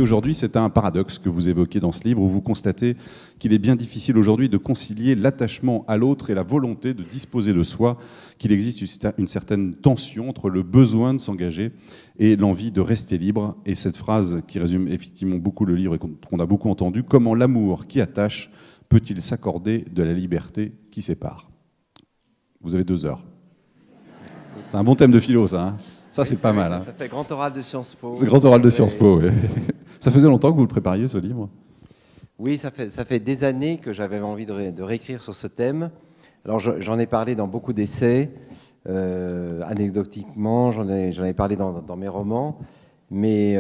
aujourd'hui, c'est un paradoxe que vous évoquez dans ce livre, où vous constatez qu'il est bien difficile aujourd'hui de concilier l'attachement à l'autre et la volonté de disposer de soi, qu'il existe une certaine tension entre le besoin de s'engager et l'envie de rester libre. Et cette phrase qui résume effectivement beaucoup le livre et qu'on a beaucoup entendu: comment l'amour qui attache peut-il s'accorder de la liberté qui sépare? Vous avez 2 heures. C'est un bon thème de philo, ça. Hein, ça, c'est pas mal. Ça, ça fait grand oral de Sciences Po. Grand oral de Sciences Po, oui. Ça faisait longtemps que vous le prépariez, ce livre? Oui, ça fait des années que j'avais envie de réécrire sur ce thème. Alors, j'en ai parlé dans beaucoup d'essais, anecdotiquement, j'en ai parlé dans mes romans, mais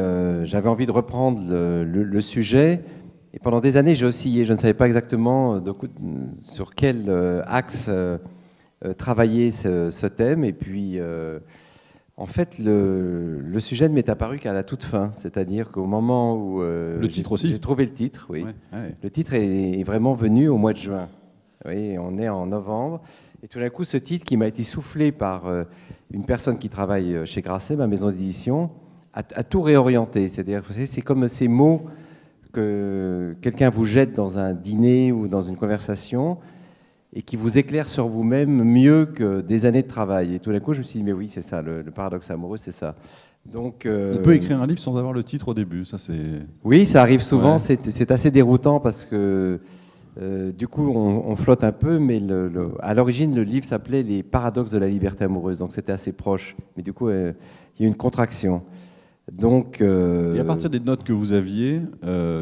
j'avais envie de reprendre le sujet. Et pendant des années, j'ai oscillé. Je ne savais pas exactement sur quel axe travailler ce thème. Et puis, en fait, le sujet ne m'est apparu qu'à la toute fin. C'est-à-dire qu'au moment où le titre aussi. J'ai trouvé le titre, oui. Ouais, ouais. Le titre est vraiment venu au mois de juin. Oui, on est en novembre. Et tout d'un coup, ce titre qui m'a été soufflé par une personne qui travaille chez Grasset, ma maison d'édition, a tout réorienté. C'est-à-dire, c'est comme ces mots que quelqu'un vous jette dans un dîner ou dans une conversation et qui vous éclaire sur vous-même mieux que des années de travail. Et tout d'un coup, je me suis dit, mais oui, c'est ça, le paradoxe amoureux, c'est ça. Donc, on peut écrire un livre sans avoir le titre au début, ça c'est... Oui, ça arrive souvent, Ouais. c'est assez déroutant parce que du coup, on flotte un peu, mais à l'origine, le livre s'appelait Les paradoxes de la liberté amoureuse, donc c'était assez proche. Mais du coup, il y a eu une contraction. Donc, Et à partir des notes que vous aviez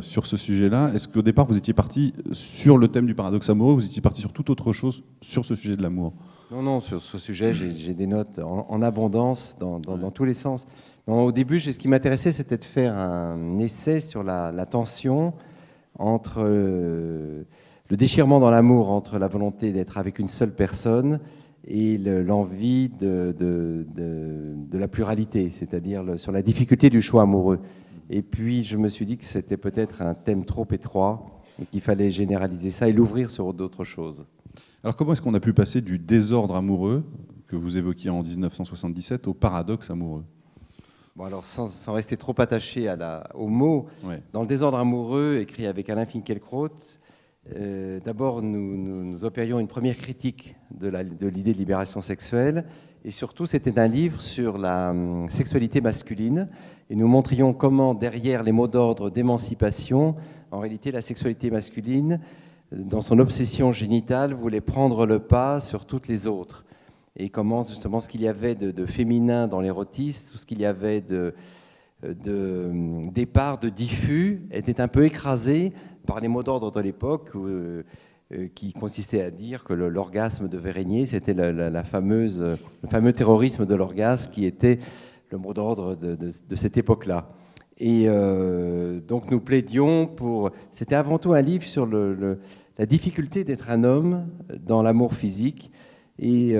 sur ce sujet-là, est-ce qu'au départ vous étiez parti sur le thème du paradoxe amoureux, ou vous étiez parti sur toute autre chose sur ce sujet de l'amour? Non, sur ce sujet, j'ai des notes en abondance dans tous les sens. Non, au début, ce qui m'intéressait, c'était de faire un essai sur la tension entre le déchirement dans l'amour, entre la volonté d'être avec une seule personne et l'envie de la pluralité, c'est-à-dire sur la difficulté du choix amoureux. Et puis, je me suis dit que c'était peut-être un thème trop étroit et qu'il fallait généraliser ça et l'ouvrir sur d'autres choses. Alors comment est-ce qu'on a pu passer du désordre amoureux, que vous évoquiez en 1977, au paradoxe amoureux? Bon, alors, sans rester trop attaché au mot, Ouais. dans le désordre amoureux, écrit avec Alain Finkielkraut, d'abord, nous opérions une première critique de l'idée de libération sexuelle, et surtout, c'était un livre sur la sexualité masculine, et nous montrions comment, derrière les mots d'ordre d'émancipation, en réalité, la sexualité masculine, dans son obsession génitale, voulait prendre le pas sur toutes les autres, et comment, justement, ce qu'il y avait de féminin dans l'érotisme, tout ce qu'il y avait de départ, de diffus, était un peu écrasé par les mots d'ordre de l'époque qui consistait à dire que l'orgasme devait régner. C'était le fameux terrorisme de l'orgasme qui était le mot d'ordre de cette époque-là. Et donc nous plaidions pour... C'était avant tout un livre sur la difficulté d'être un homme dans l'amour physique. Et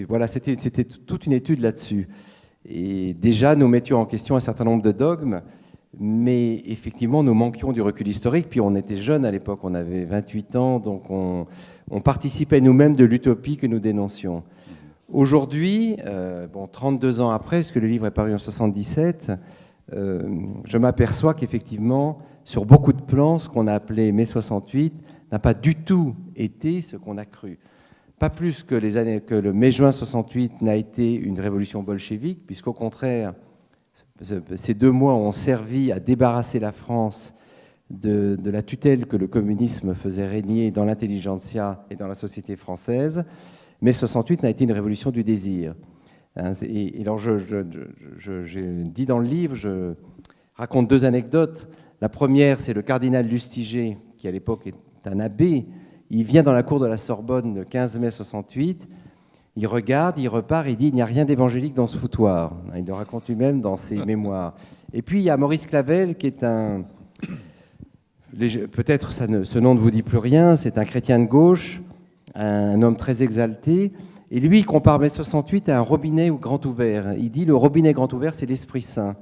voilà, c'était toute une étude là-dessus. Et déjà, nous mettions en question un certain nombre de dogmes, mais effectivement, nous manquions du recul historique. Puis on était jeunes à l'époque, on avait 28 ans, donc on participait nous-mêmes de l'utopie que nous dénoncions. Aujourd'hui, 32 ans après, puisque le livre est paru en 1977, je m'aperçois qu'effectivement, sur beaucoup de plans, ce qu'on a appelé mai 68 n'a pas du tout été ce qu'on a cru. Pas plus que le mai-juin 68 n'a été une révolution bolchevique, puisqu'au contraire, ces 2 mois ont servi à débarrasser la France de la tutelle que le communisme faisait régner dans l'intelligentsia et dans la société française. Mais 68 n'a été une révolution du désir. Et alors, j'ai dit dans le livre, je raconte 2 anecdotes. La première, c'est le cardinal Lustiger, qui à l'époque est un abbé. Il vient dans la cour de la Sorbonne le 15 mai 68, il regarde, il repart, il dit « il n'y a rien d'évangélique dans ce foutoir ». Il le raconte lui-même dans ses mémoires. Et puis il y a Maurice Clavel qui est un... Peut-être ce nom ne vous dit plus rien, c'est un chrétien de gauche, un homme très exalté. Et lui, il compare mai 68 à un robinet grand ouvert. Il dit « le robinet grand ouvert, c'est l'Esprit Saint.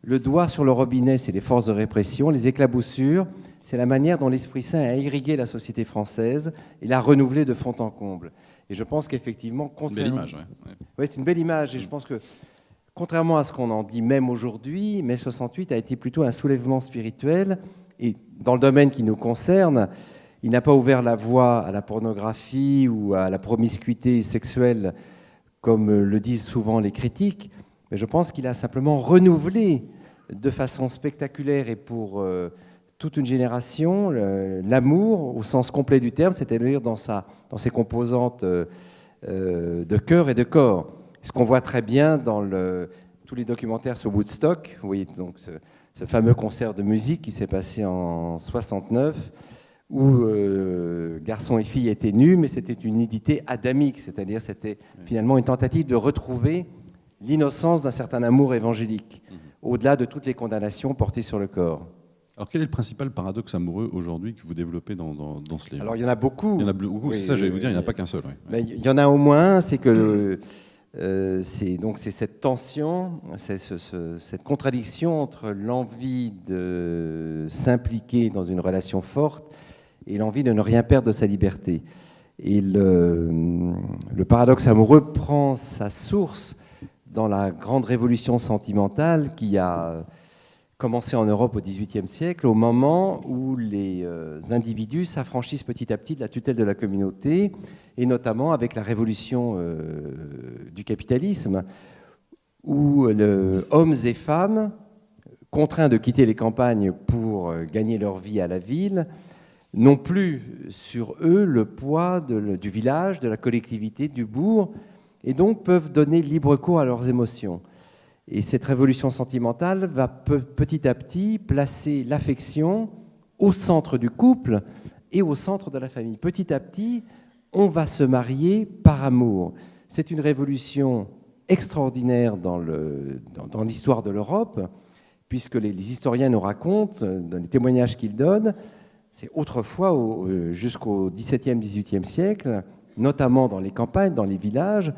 Le doigt sur le robinet, c'est les forces de répression, les éclaboussures. » C'est la manière dont l'Esprit Saint a irrigué la société française et l'a renouvelée de fond en comble. Et je pense qu'effectivement... C'est une belle image, ouais. Oui, c'est une belle image. Et je pense que, contrairement à ce qu'on en dit même aujourd'hui, mai 68 a été plutôt un soulèvement spirituel. Et dans le domaine qui nous concerne, il n'a pas ouvert la voie à la pornographie ou à la promiscuité sexuelle, comme le disent souvent les critiques, mais je pense qu'il a simplement renouvelé de façon spectaculaire et pour toute une génération l'amour au sens complet du terme, c'est-à-dire dans ses composantes de cœur et de corps. Ce qu'on voit très bien dans tous les documentaires sur Woodstock, vous voyez donc ce fameux concert de musique qui s'est passé en 69, où garçons et filles étaient nus, mais c'était une nudité adamique, c'est-à-dire c'était finalement une tentative de retrouver l'innocence d'un certain amour évangélique, au-delà de toutes les condamnations portées sur le corps. Alors quel est le principal paradoxe amoureux aujourd'hui que vous développez dans ce livre? Alors il y en a beaucoup. Il y en a beaucoup, oui, c'est ça, j'allais vous dire, il n'y en a pas qu'un seul. Oui. Mais il y en a au moins un, c'est que c'est cette tension, c'est cette contradiction entre l'envie de s'impliquer dans une relation forte et l'envie de ne rien perdre de sa liberté. Et le paradoxe amoureux prend sa source dans la grande révolution sentimentale qui a commencé en Europe au XVIIIe siècle, au moment où les individus s'affranchissent petit à petit de la tutelle de la communauté, et notamment avec la révolution du capitalisme, où hommes et femmes, contraints de quitter les campagnes pour gagner leur vie à la ville, n'ont plus sur eux le poids du village, de la collectivité, du bourg, et donc peuvent donner libre cours à leurs émotions. Et cette révolution sentimentale va petit à petit placer l'affection au centre du couple et au centre de la famille. Petit à petit, on va se marier par amour. C'est une révolution extraordinaire dans l'histoire de l'Europe, puisque les historiens nous racontent, dans les témoignages qu'ils donnent, c'est autrefois, jusqu'au XVIIe, XVIIIe siècle, notamment dans les campagnes, dans les villages,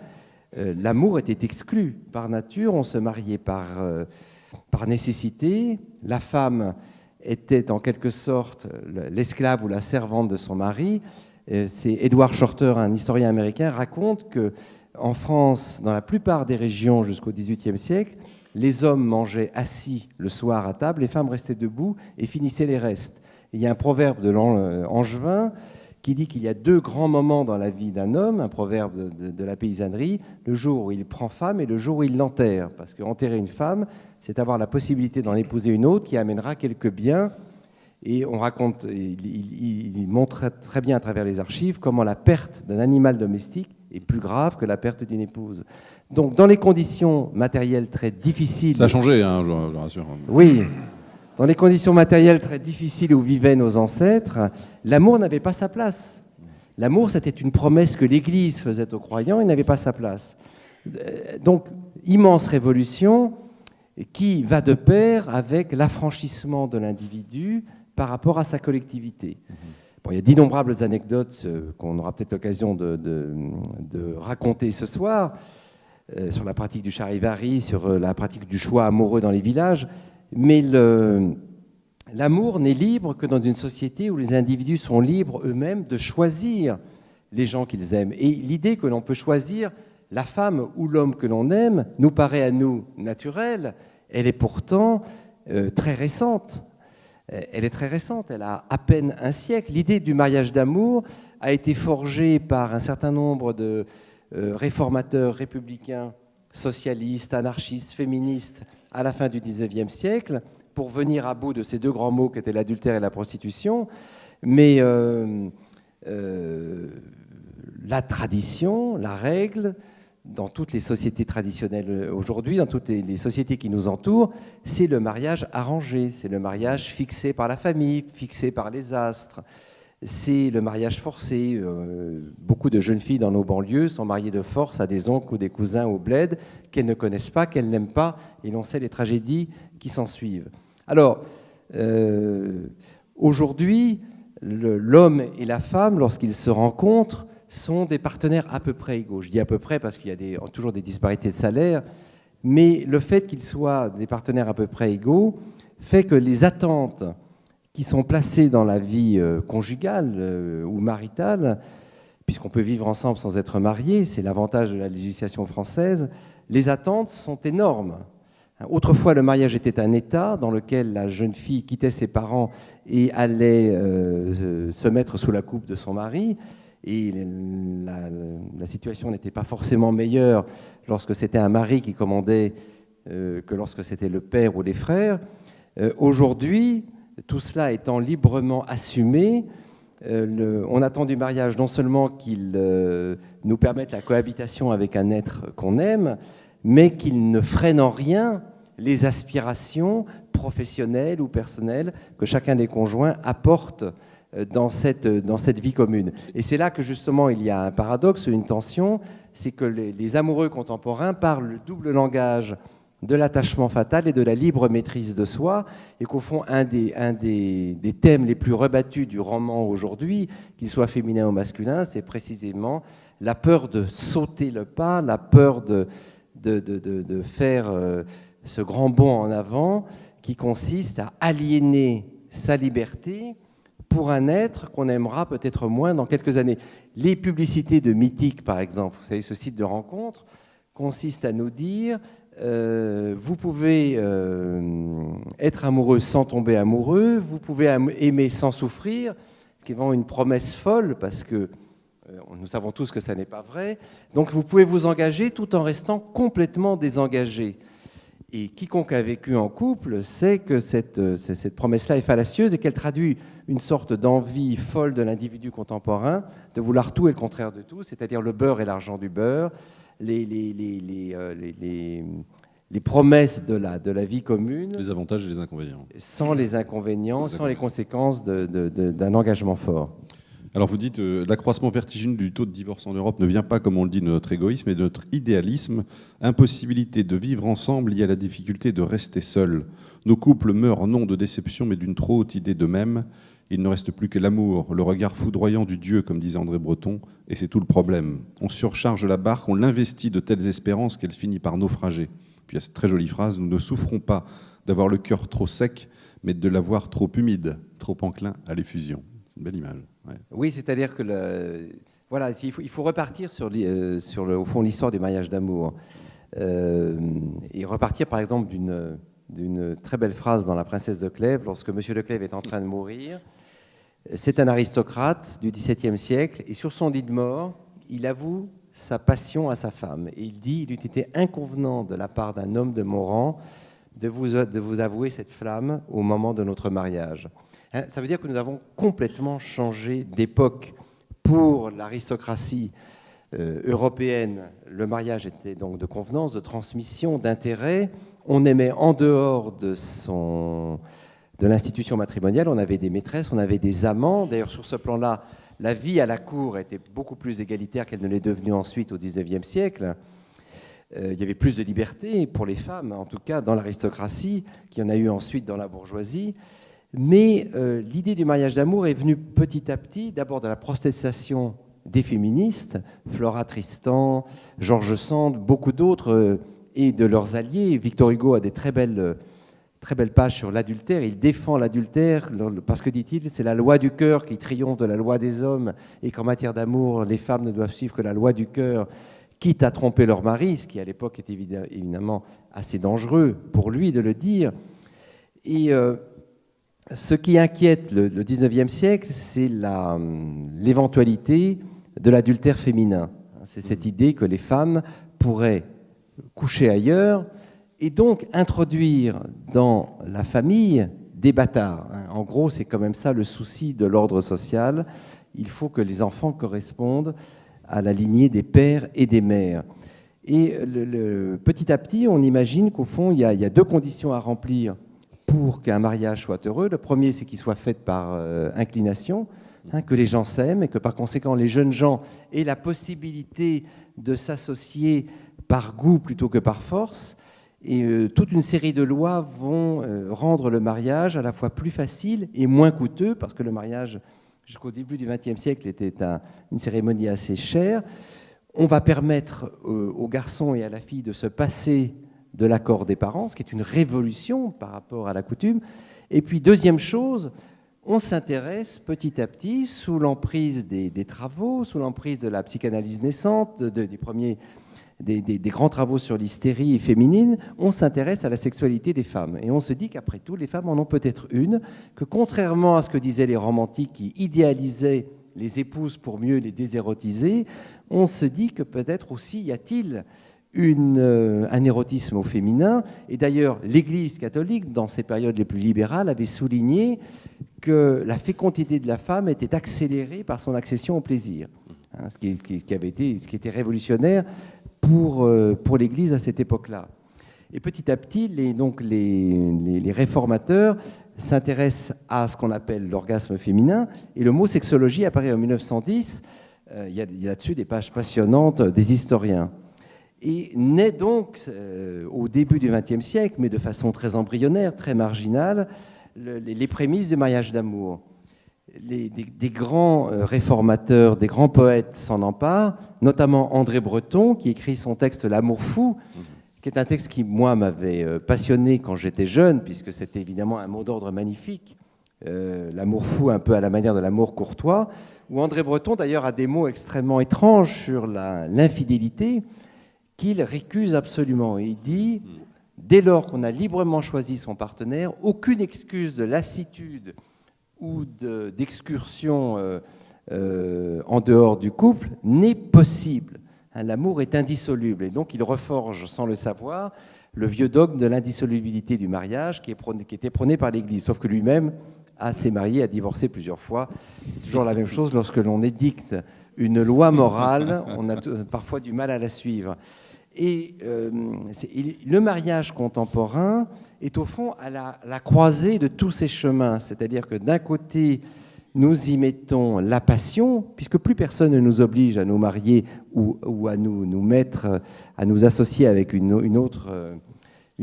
l'amour était exclu par nature, on se mariait par nécessité, la femme était en quelque sorte l'esclave ou la servante de son mari. C'est Edward Shorter, un historien américain, raconte qu'en France, dans la plupart des régions jusqu'au XVIIIe siècle, les hommes mangeaient assis le soir à table, les femmes restaient debout et finissaient les restes. Et il y a un proverbe de Angevin qui dit qu'il y a deux grands moments dans la vie d'un homme, un proverbe de la paysannerie, le jour où il prend femme et le jour où il l'enterre. Parce qu'enterrer une femme, c'est avoir la possibilité d'en épouser une autre qui amènera quelques biens. Et on raconte, il montre très bien à travers les archives comment la perte d'un animal domestique est plus grave que la perte d'une épouse. Donc dans les conditions matérielles très difficiles... Ça a changé, hein, je rassure. Oui. Dans les conditions matérielles très difficiles où vivaient nos ancêtres, l'amour n'avait pas sa place. L'amour, c'était une promesse que l'Église faisait aux croyants, il n'avait pas sa place. Donc, immense révolution qui va de pair avec l'affranchissement de l'individu par rapport à sa collectivité. Bon, il y a d'innombrables anecdotes qu'on aura peut-être l'occasion de raconter ce soir sur la pratique du charivari, sur la pratique du choix amoureux dans les villages. Mais l'amour n'est libre que dans une société où les individus sont libres eux-mêmes de choisir les gens qu'ils aiment. Et l'idée que l'on peut choisir la femme ou l'homme que l'on aime nous paraît à nous naturelle. Elle est pourtant très récente. Elle est très récente, elle a à peine un siècle. L'idée du mariage d'amour a été forgée par un certain nombre de réformateurs républicains, socialistes, anarchistes, féministes, à la fin du XIXe siècle, pour venir à bout de ces deux grands mots qu'étaient l'adultère et la prostitution. Mais la tradition, la règle, dans toutes les sociétés traditionnelles aujourd'hui, dans toutes les sociétés qui nous entourent, c'est le mariage arrangé, c'est le mariage fixé par la famille, fixé par les astres. C'est le mariage forcé. Beaucoup de jeunes filles dans nos banlieues sont mariées de force à des oncles ou des cousins au bled qu'elles ne connaissent pas, qu'elles n'aiment pas, et l'on sait les tragédies qui s'en suivent. Alors, aujourd'hui, l'homme et la femme, lorsqu'ils se rencontrent, sont des partenaires à peu près égaux. Je dis à peu près parce qu'il y a toujours des disparités de salaire, mais le fait qu'ils soient des partenaires à peu près égaux fait que les attentes qui sont placées dans la vie conjugale ou maritale puisqu'on peut vivre ensemble sans être marié, c'est l'avantage de la législation française, les attentes sont énormes. Autrefois, le mariage était un état dans lequel la jeune fille quittait ses parents et allait se mettre sous la coupe de son mari. Et la situation n'était pas forcément meilleure lorsque c'était un mari qui commandait que lorsque c'était le père ou les frères. Aujourd'hui, tout cela étant librement assumé, on attend du mariage non seulement qu'il nous permette la cohabitation avec un être qu'on aime, mais qu'il ne freine en rien les aspirations professionnelles ou personnelles que chacun des conjoints apporte dans cette vie commune. Et c'est là que justement il y a un paradoxe, une tension, c'est que les amoureux contemporains parlent le double langage de l'attachement fatal et de la libre maîtrise de soi, et qu'au fond, un des thèmes les plus rebattus du roman aujourd'hui, qu'il soit féminin ou masculin, c'est précisément la peur de sauter le pas, la peur de faire ce grand bond en avant qui consiste à aliéner sa liberté pour un être qu'on aimera peut-être moins dans quelques années. Les publicités de Mythique, par exemple, vous savez, ce site de rencontre, consiste à nous dire vous pouvez être amoureux sans tomber amoureux, vous pouvez aimer sans souffrir, ce qui est vraiment une promesse folle parce que nous savons tous que ça n'est pas vrai. Donc vous pouvez vous engager tout en restant complètement désengagé. Et quiconque a vécu en couple sait que cette promesse-là est fallacieuse et qu'elle traduit une sorte d'envie folle de l'individu contemporain de vouloir tout et le contraire de tout, c'est-à-dire le beurre et l'argent du beurre, les promesses de la vie commune. Les avantages et les inconvénients. Sans les inconvénients, sans les conséquences d'un engagement fort. Alors vous dites, l'accroissement vertigineux du taux de divorce en Europe ne vient pas, comme on le dit, de notre égoïsme et de notre idéalisme. Impossibilité de vivre ensemble liée à la difficulté de rester seul. Nos couples meurent non de déception, mais d'une trop haute idée d'eux-mêmes. Il ne reste plus que l'amour, le regard foudroyant du Dieu, comme disait André Breton, et c'est tout le problème. On surcharge la barque, on l'investit de telles espérances qu'elle finit par naufrager. Puis il y a cette très jolie phrase, nous ne souffrons pas d'avoir le cœur trop sec, mais de l'avoir trop humide, trop enclin à l'effusion. C'est une belle image. Ouais. Oui, c'est-à-dire que voilà, il faut repartir sur au fond l'histoire du mariage d'amour. Et repartir par exemple d'une très belle phrase dans La Princesse de Clèves, lorsque M. de Clèves est en train de mourir. C'est un aristocrate du XVIIe siècle, et sur son lit de mort, il avoue sa passion à sa femme. Et il dit, il eût été inconvenant de la part d'un homme de mon rang de vous avouer cette flamme au moment de notre mariage. Ça veut dire que nous avons complètement changé d'époque. Pour l'aristocratie européenne, le mariage était donc de convenance, de transmission, d'intérêt. On aimait en dehors de l'institution matrimoniale, on avait des maîtresses, on avait des amants. D'ailleurs, sur ce plan-là, la vie à la cour était beaucoup plus égalitaire qu'elle ne l'est devenue ensuite au XIXe siècle. Il y avait plus de liberté pour les femmes, en tout cas dans l'aristocratie, qu'il y en a eu ensuite dans la bourgeoisie. Mais l'idée du mariage d'amour est venue petit à petit, d'abord de la protestation des féministes, Flora Tristan, George Sand, beaucoup d'autres, et de leurs alliés. Victor Hugo a des très belles pages sur l'adultère. Il défend l'adultère parce que, dit-il, c'est la loi du cœur qui triomphe de la loi des hommes, et qu'en matière d'amour, les femmes ne doivent suivre que la loi du cœur, quitte à tromper leur mari, ce qui à l'époque était évidemment assez dangereux pour lui de le dire. Et ce qui inquiète le XIXe siècle, c'est l'éventualité de l'adultère féminin. C'est cette idée que les femmes pourraient coucher ailleurs et donc introduire dans la famille des bâtards. En gros, c'est quand même ça le souci de l'ordre social. Il faut que les enfants correspondent à la lignée des pères et des mères. Et petit à petit, on imagine qu'au fond, il y a deux conditions à remplir pour qu'un mariage soit heureux. Le premier, c'est qu'il soit fait par inclination, que les gens s'aiment et que par conséquent, les jeunes gens aient la possibilité de s'associer par goût plutôt que par force. Et toute une série de lois vont rendre le mariage à la fois plus facile et moins coûteux, parce que le mariage, jusqu'au début du XXe siècle, était une cérémonie assez chère. On va permettre aux garçons et à la fille de se passer de l'accord des parents, ce qui est une révolution par rapport à la coutume. Et puis, deuxième chose, on s'intéresse petit à petit, sous l'emprise des travaux, sous l'emprise de la psychanalyse naissante, des grands travaux sur l'hystérie féminine, on s'intéresse à la sexualité des femmes. Et on se dit qu'après tout, les femmes en ont peut-être une, que contrairement à ce que disaient les romantiques qui idéalisaient les épouses pour mieux les désérotiser, on se dit que peut-être aussi y a-t-il un érotisme au féminin. Et d'ailleurs, l'Église catholique, dans ses périodes les plus libérales, avait souligné que la fécondité de la femme était accélérée par son accession au plaisir, hein, ce qui était révolutionnaire pour l'Église à cette époque-là. Et petit à petit, les réformateurs s'intéressent à ce qu'on appelle l'orgasme féminin, et le mot sexologie apparaît en 1910. Il y a là-dessus des pages passionnantes des historiens. Et naît donc, au début du XXe siècle, mais de façon très embryonnaire, très marginale, les prémices du mariage d'amour. Des grands réformateurs, des grands poètes s'en emparent, notamment André Breton, qui écrit son texte « L'amour fou », qui est un texte qui, moi, m'avait passionné quand j'étais jeune, puisque c'était évidemment un mot d'ordre magnifique, l'amour fou un peu à la manière de l'amour courtois, où André Breton, d'ailleurs, a des mots extrêmement étranges sur l'infidélité, qu'il récuse absolument. Et il dit, dès lors qu'on a librement choisi son partenaire, aucune excuse de lassitude ou d'excursion en dehors du couple n'est possible. L'amour est indissoluble. Et donc il reforge, sans le savoir, le vieux dogme de l'indissolubilité du mariage qui était prôné par l'Église. Sauf que lui-même s'est marié, a divorcé plusieurs fois. C'est toujours la même chose lorsque l'on édicte une loi morale, on a parfois du mal à la suivre. Et le mariage contemporain est au fond à la croisée de tous ces chemins. C'est-à-dire que d'un côté, nous y mettons la passion, puisque plus personne ne nous oblige à nous marier ou à nous mettre, à nous associer avec une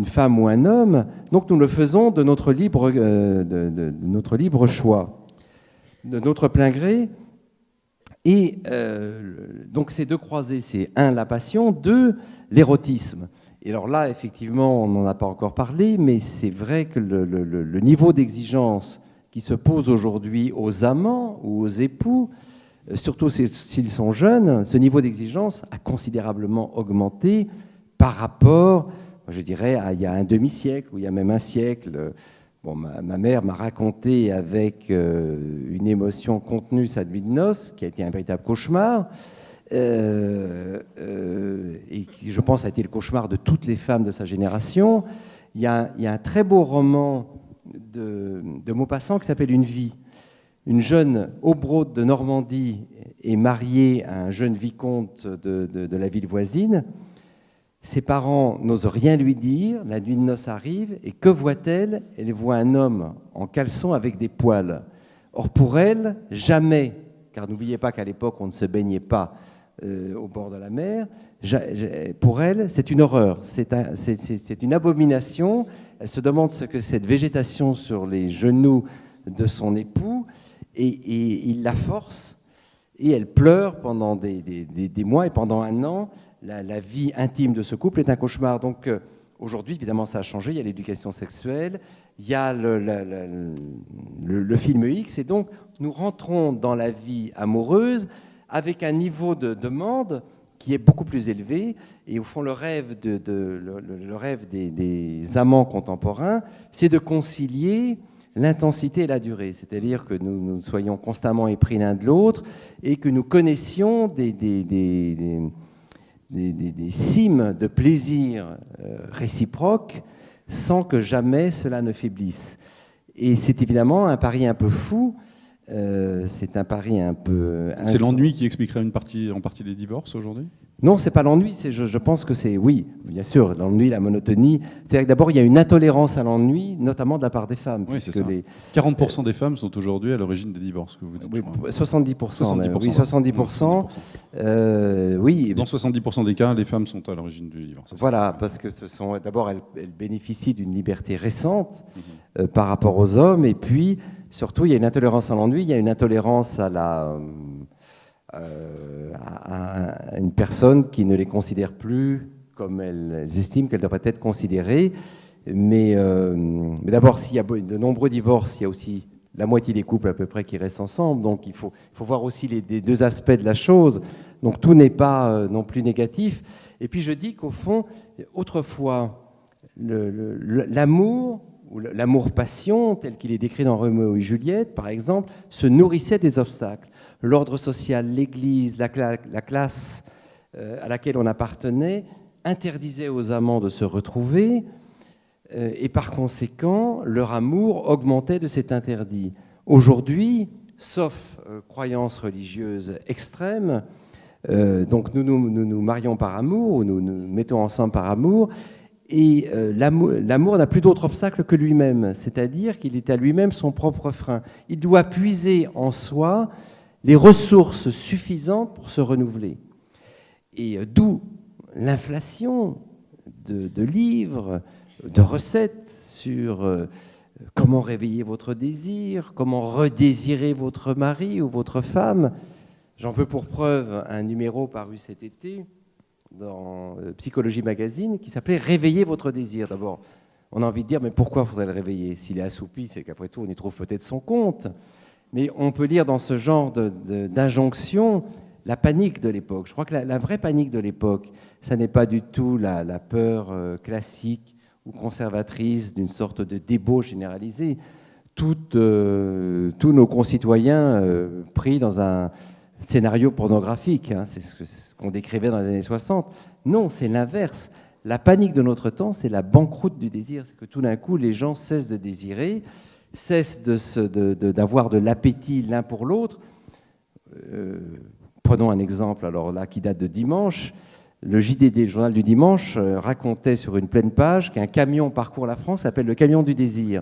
femme ou un homme. Donc nous le faisons de notre libre choix, de notre plein gré. Et donc ces deux croisées, c'est un, la passion, deux, l'érotisme. Et alors là, effectivement, on n'en a pas encore parlé, mais c'est vrai que le niveau d'exigence qui se pose aujourd'hui aux amants ou aux époux, surtout s'ils sont jeunes, ce niveau d'exigence a considérablement augmenté par rapport, je dirais, à il y a un demi-siècle ou il y a même un siècle. Bon, ma mère m'a raconté avec une émotion contenue sa nuit de noces, qui a été un véritable cauchemar, et qui, je pense, a été le cauchemar de toutes les femmes de sa génération. Il y a un très beau roman de Maupassant qui s'appelle « Une vie ». Une jeune hobereau de Normandie est mariée à un jeune vicomte de la ville voisine. Ses parents n'osent rien lui dire, la nuit de noces arrive, et que voit-elle? Elle voit un homme en caleçon avec des poils. Or pour elle, jamais, car n'oubliez pas qu'à l'époque on ne se baignait pas au bord de la mer, pour elle c'est une horreur, c'est une abomination. Elle se demande ce que cette végétation sur les genoux de son époux, et il la force, et elle pleure pendant des mois, et pendant un an, la vie intime de ce couple est un cauchemar. Donc aujourd'hui, évidemment, ça a changé. Il y a l'éducation sexuelle, il y a le film X, et donc nous rentrons dans la vie amoureuse avec un niveau de demande qui est beaucoup plus élevé. Et au fond, le rêve des amants contemporains, c'est de concilier l'intensité et la durée. C'est-à-dire que nous soyons constamment épris l'un de l'autre et que nous connaissions des cimes de plaisir réciproques sans que jamais cela ne faiblisse. Et c'est évidemment un pari un peu fou, c'est un pari un peu... C'est l'ennui qui expliquerait en partie les divorces aujourd'hui ? Non, c'est pas l'ennui, je pense que c'est, oui, bien sûr, l'ennui, la monotonie. C'est-à-dire que d'abord, il y a une intolérance à l'ennui, notamment de la part des femmes. Oui, c'est ça. 40% des femmes sont aujourd'hui à l'origine des divorces, que vous dites. Oui, 70%. 70%. Oui, 70%. Oui. Dans 70% des cas, les femmes sont à l'origine du divorce. Voilà, parce que d'abord, elles bénéficient d'une liberté récente par rapport aux hommes, et puis, surtout, il y a une intolérance à l'ennui, il y a une intolérance à une personne qui ne les considère plus comme elles estiment qu'elles devraient être considérées. Mais d'abord, s'il y a de nombreux divorces, il y a aussi la moitié des couples à peu près qui restent ensemble. Donc il faut voir aussi les deux aspects de la chose. Donc tout n'est pas non plus négatif. Et puis je dis qu'au fond, autrefois, l'amour, ou l'amour-passion, tel qu'il est décrit dans Roméo et Juliette, par exemple, se nourrissait des obstacles. L'ordre social, l'Église, la classe à laquelle on appartenait interdisaient aux amants de se retrouver, et par conséquent, leur amour augmentait de cet interdit. Aujourd'hui, sauf croyances religieuses extrêmes, donc nous nous marions par amour, ou nous nous mettons ensemble par amour, et l'amour n'a plus d'autre obstacle que lui-même, c'est-à-dire qu'il est à lui-même son propre frein. Il doit puiser en soi les ressources suffisantes pour se renouveler. Et d'où l'inflation de livres, de recettes sur comment réveiller votre désir, comment redésirer votre mari ou votre femme. J'en veux pour preuve un numéro paru cet été dans Psychologie Magazine qui s'appelait « Réveiller votre désir ». D'abord, on a envie de dire, mais pourquoi faudrait le réveiller? S'il est assoupi, c'est qu'après tout, on y trouve peut-être son compte. Mais on peut lire dans ce genre d'injonction la panique de l'époque. Je crois que la vraie panique de l'époque, ça n'est pas du tout la peur classique ou conservatrice d'une sorte de débauche généralisée. Tous nos concitoyens pris dans un scénario pornographique, hein, c'est ce qu'on décrivait dans les années 60. Non, c'est l'inverse. La panique de notre temps, c'est la banqueroute du désir. C'est que tout d'un coup, les gens cessent de désirer, cessent d'avoir de l'appétit l'un pour l'autre. Prenons un exemple, alors là, qui date de dimanche. Le JDD, le journal du dimanche, racontait sur une pleine page qu'un camion parcourt la France, s'appelle le camion du désir.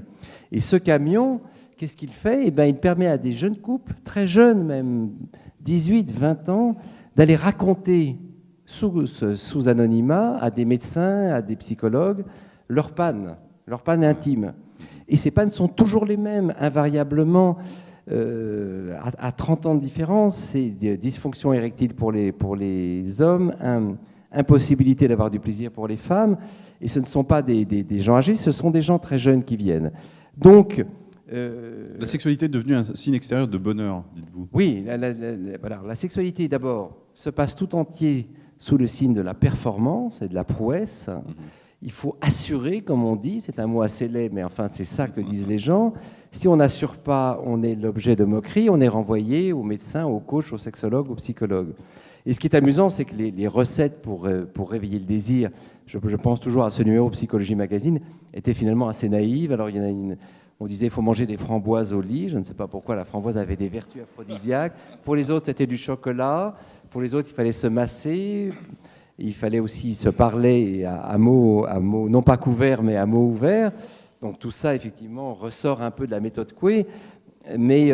Et ce camion, qu'est-ce qu'il fait? Eh bien, il permet à des jeunes couples, très jeunes même, 18, 20 ans, d'aller raconter sous anonymat à des médecins, à des psychologues, leurs pannes intimes. Et ces pannes sont toujours les mêmes, invariablement. À 30 ans de différence, c'est des dysfonctions érectiles pour les hommes, impossibilité d'avoir du plaisir pour les femmes, et ce ne sont pas des gens âgés, ce sont des gens très jeunes qui viennent. Donc, la sexualité est devenue un signe extérieur de bonheur, dites-vous. Oui, voilà, la sexualité d'abord se passe tout entier sous le signe de la performance et de la prouesse. Il faut assurer, comme on dit, c'est un mot assez laid, mais enfin c'est ça que disent les gens. Si on n'assure pas, on est l'objet de moquerie, on est renvoyé aux médecins, aux coachs, aux sexologues, aux psychologues. Et ce qui est amusant, c'est que les recettes pour réveiller le désir, je pense toujours à ce numéro Psychologie Magazine, étaient finalement assez naïves. Alors il y en a une, on disait il faut manger des framboises au lit, je ne sais pas pourquoi la framboise avait des vertus aphrodisiaques. Pour les autres, c'était du chocolat. Pour les autres, il fallait se masser. Il fallait aussi se parler à mots, non pas couverts, mais à mots ouverts. Donc tout ça, effectivement, ressort un peu de la méthode Coué. Mais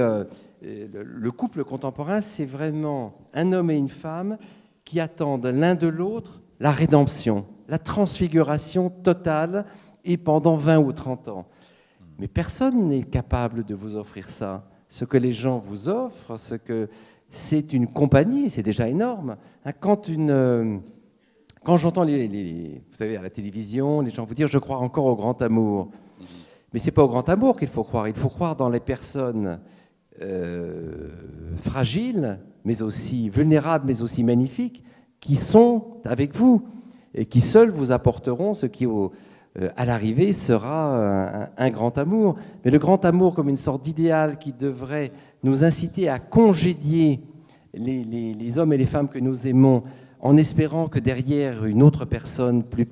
le couple contemporain, c'est vraiment un homme et une femme qui attendent l'un de l'autre la rédemption, la transfiguration totale, et pendant 20 ou 30 ans. Mais personne n'est capable de vous offrir ça. Ce que les gens vous offrent, c'est une compagnie, c'est déjà énorme. Quand j'entends vous savez, à la télévision, les gens vous dire « je crois encore au grand amour ». Mais ce n'est pas au grand amour qu'il faut croire. Il faut croire dans les personnes fragiles, mais aussi vulnérables, mais aussi magnifiques, qui sont avec vous et qui seuls vous apporteront ce qui, à l'arrivée, sera un grand amour. Mais le grand amour comme une sorte d'idéal qui devrait nous inciter à congédier les hommes et les femmes que nous aimons, en espérant que derrière une autre personne plus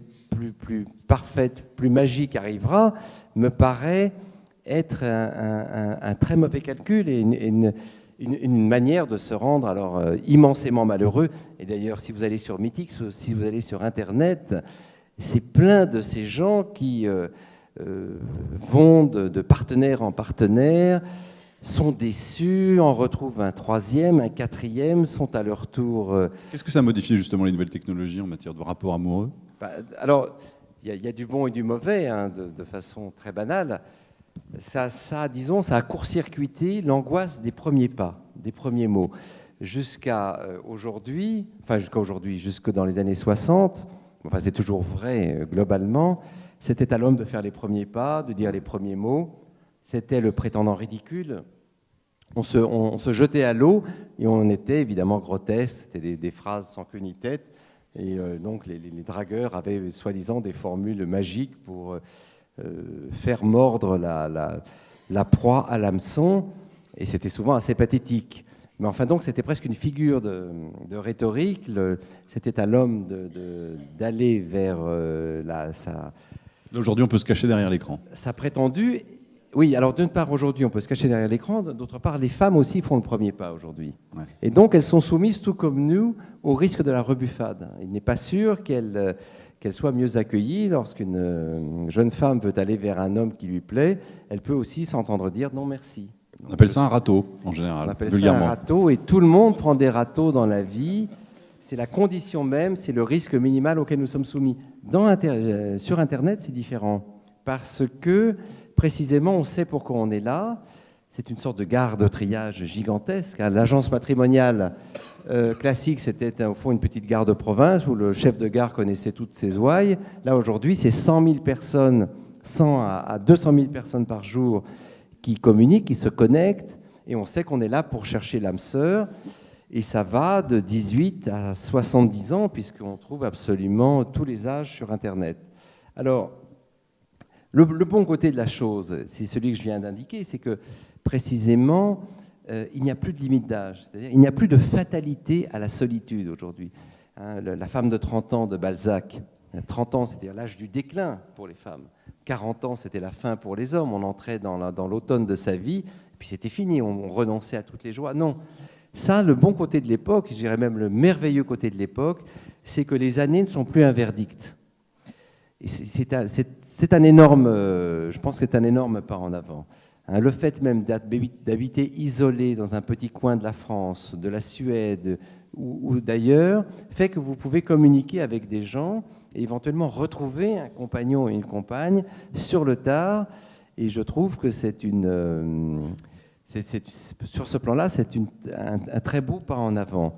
parfaite, plus magique arrivera, me paraît être un très mauvais calcul et une manière de se rendre alors immensément malheureux. Et d'ailleurs, si vous allez sur Mythix, si vous allez sur Internet, c'est plein de ces gens qui vont de partenaire en partenaire, sont déçus, en retrouvent un troisième, un quatrième, sont à leur tour... Qu'est-ce que ça a modifié justement les nouvelles technologies en matière de rapport amoureux? Alors, il y a du bon et du mauvais, hein, de façon très banale. Ça a court-circuité l'angoisse des premiers pas, des premiers mots. Jusqu'à aujourd'hui, jusque dans les années 60, enfin c'est toujours vrai globalement, c'était à l'homme de faire les premiers pas, de dire les premiers mots. c'était le prétendant ridicule. On se jetait à l'eau et on était évidemment grotesque, c'était des phrases sans queue ni tête. Et donc les dragueurs avaient soi-disant des formules magiques pour faire mordre la proie à l'hameçon. Et c'était souvent assez pathétique. Mais enfin donc c'était presque une figure de rhétorique. C'était à l'homme d'aller vers Aujourd'hui, on peut se cacher derrière l'écran. sa prétendue. Oui, alors d'une part, aujourd'hui, on peut se cacher derrière l'écran. D'autre part, les femmes aussi font le premier pas aujourd'hui. Ouais. Et donc, elles sont soumises, tout comme nous, au risque de la rebuffade. Il n'est pas sûr qu'elles soient mieux accueillies. Lorsqu'une jeune femme veut aller vers un homme qui lui plaît, elle peut aussi s'entendre dire non merci. On appelle ça un râteau, en général. On appelle ça un râteau, et tout le monde prend des râteaux dans la vie. C'est la condition même, c'est le risque minimal auquel nous sommes soumis. Sur Internet, c'est différent. Parce que précisément, on sait pourquoi on est là. C'est une sorte de gare de triage gigantesque. L'agence matrimoniale classique, c'était au fond une petite gare de province où le chef de gare connaissait toutes ses ouailles. Là, aujourd'hui, c'est 100 000 personnes, 100 à 200 000 personnes par jour qui communiquent, qui se connectent. Et on sait qu'on est là pour chercher l'âme sœur. Et ça va de 18 à 70 ans, puisqu'on trouve absolument tous les âges sur Internet. Alors, le bon côté de la chose, c'est celui que je viens d'indiquer, c'est que précisément, il n'y a plus de limite d'âge. C'est-à-dire il n'y a plus de fatalité à la solitude aujourd'hui. La femme de 30 ans de Balzac, 30 ans, c'était l'âge du déclin pour les femmes. 40 ans, c'était la fin pour les hommes. On entrait dans l'automne de sa vie, et puis c'était fini, on renonçait à toutes les joies. Non. Ça, le bon côté de l'époque, je dirais même le merveilleux côté de l'époque, c'est que les années ne sont plus un verdict. C'est un énorme, je pense que c'est un énorme pas en avant. Le fait même d'habiter isolé dans un petit coin de la France, de la Suède ou d'ailleurs, fait que vous pouvez communiquer avec des gens et éventuellement retrouver un compagnon et une compagne sur le tard. Et je trouve que sur ce plan-là, c'est un très beau pas en avant.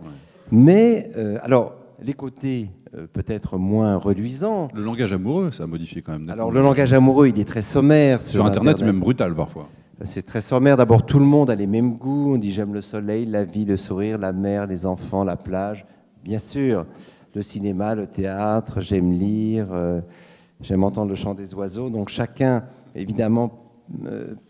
Mais, alors, les côtés peut-être moins reluisants. Le langage amoureux, ça a modifié quand même. Alors, le langage amoureux, il est très sommaire. Sur Internet, c'est même brutal parfois. C'est très sommaire. D'abord, tout le monde a les mêmes goûts. On dit j'aime le soleil, la vie, le sourire, la mer, les enfants, la plage. Bien sûr, le cinéma, le théâtre, j'aime lire, j'aime entendre le chant des oiseaux. Donc, chacun, évidemment,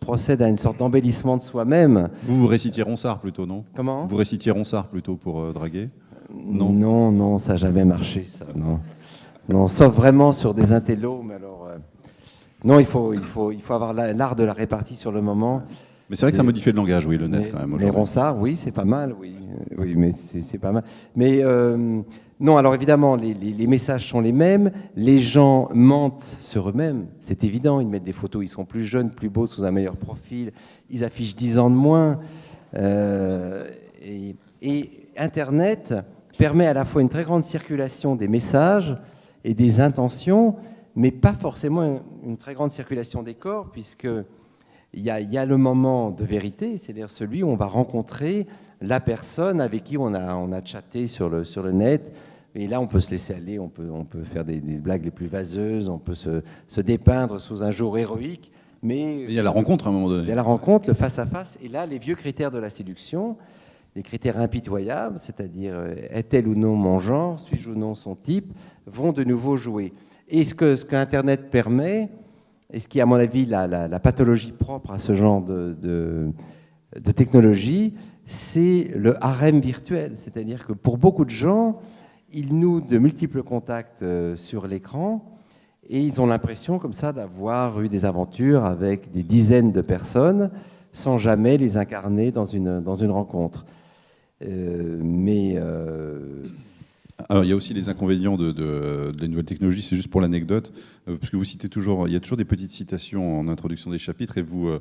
procède à une sorte d'embellissement de soi-même. Vous récitiez Ronsard plutôt, non? Comment? Vous récitiez Ronsard plutôt pour draguer? Non, ça n'a jamais marché, ça. Non, sauf vraiment sur des intellos, mais alors... non, il faut avoir l'art de la répartie sur le moment. Mais c'est vrai que ça modifie le langage, oui, le net quand même. Mais Ronsard, oui, c'est pas mal, oui, mais c'est pas mal. Mais non, alors évidemment, les messages sont les mêmes. Les gens mentent sur eux-mêmes, c'est évident. Ils mettent des photos, ils sont plus jeunes, plus beaux, sous un meilleur profil. Ils affichent 10 ans de moins. Et Internet permet à la fois une très grande circulation des messages et des intentions, mais pas forcément une très grande circulation des corps, puisqu'il y a le moment de vérité, c'est-à-dire celui où on va rencontrer la personne avec qui on a chatté sur le net. Et là, on peut se laisser aller, on peut faire des blagues les plus vaseuses, on peut se dépeindre sous un jour héroïque. Mais il y a la rencontre à un moment donné. Il y a la rencontre, le face-à-face, et là, les vieux critères de la séduction, les critères impitoyables, c'est-à-dire est-elle ou non mon genre, suis-je ou non son type, vont de nouveau jouer. Et ce qu'Internet permet, et ce qui est à mon avis la pathologie propre à ce genre de technologie, c'est le harem virtuel. C'est-à-dire que pour beaucoup de gens, ils nouent de multiples contacts sur l'écran et ils ont l'impression comme ça d'avoir eu des aventures avec des dizaines de personnes sans jamais les incarner dans une rencontre. Alors, il y a aussi les inconvénients de la nouvelle technologie, c'est juste pour l'anecdote, parce que vous citez toujours, il y a toujours des petites citations en introduction des chapitres, et vous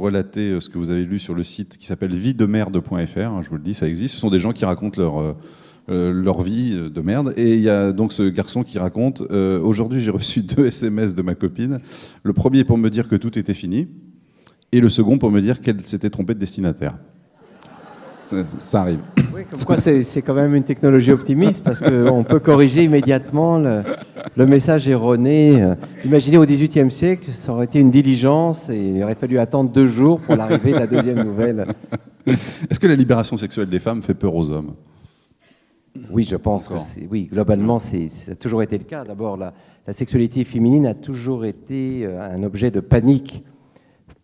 relatez ce que vous avez lu sur le site qui s'appelle videmerde.fr, je vous le dis, ça existe. Ce sont des gens qui racontent leur vie de merde, et il y a donc ce garçon qui raconte aujourd'hui j'ai reçu 2 SMS de ma copine, le premier pour me dire que tout était fini, et le second pour me dire qu'elle s'était trompée de destinataire. Ça arrive. Oui, comme quoi c'est quand même une technologie optimiste parce qu'on peut corriger immédiatement le message erroné. Imaginez au XVIIIe siècle, ça aurait été une diligence et il aurait fallu attendre 2 jours pour l'arrivée de la deuxième nouvelle. Est-ce que la libération sexuelle des femmes fait peur aux hommes? Oui, je pense que oui, globalement, ça a toujours été le cas. D'abord, la sexualité féminine a toujours été un objet de panique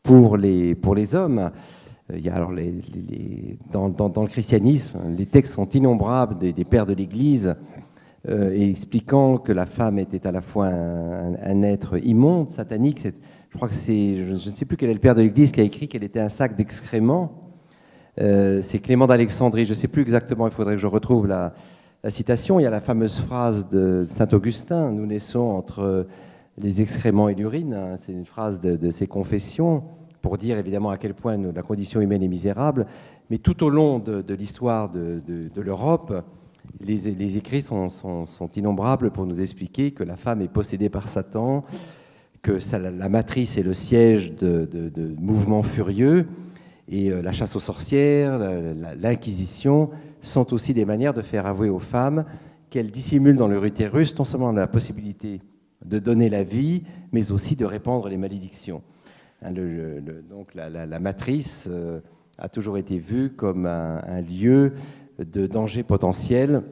pour les hommes. Il y a alors dans le christianisme, les textes sont innombrables des pères de l'Église expliquant que la femme était à la fois un être immonde, satanique. Je crois que je ne sais plus quel est le père de l'Église qui a écrit qu'elle était un sac d'excréments. C'est Clément d'Alexandrie, je ne sais plus exactement, il faudrait que je retrouve la citation. Il y a la fameuse phrase de Saint-Augustin, « Nous naissons entre les excréments et l'urine ». C'est une phrase de ses confessions, pour dire évidemment à quel point la condition humaine est misérable. Mais tout au long de l'histoire de l'Europe, les écrits sont innombrables pour nous expliquer que la femme est possédée par Satan, que la matrice est le siège de mouvements furieux, et la chasse aux sorcières, l'Inquisition sont aussi des manières de faire avouer aux femmes qu'elles dissimulent dans leur utérus non seulement la possibilité de donner la vie, mais aussi de répandre les malédictions. Donc la matrice a toujours été vue comme un lieu de danger potentiel.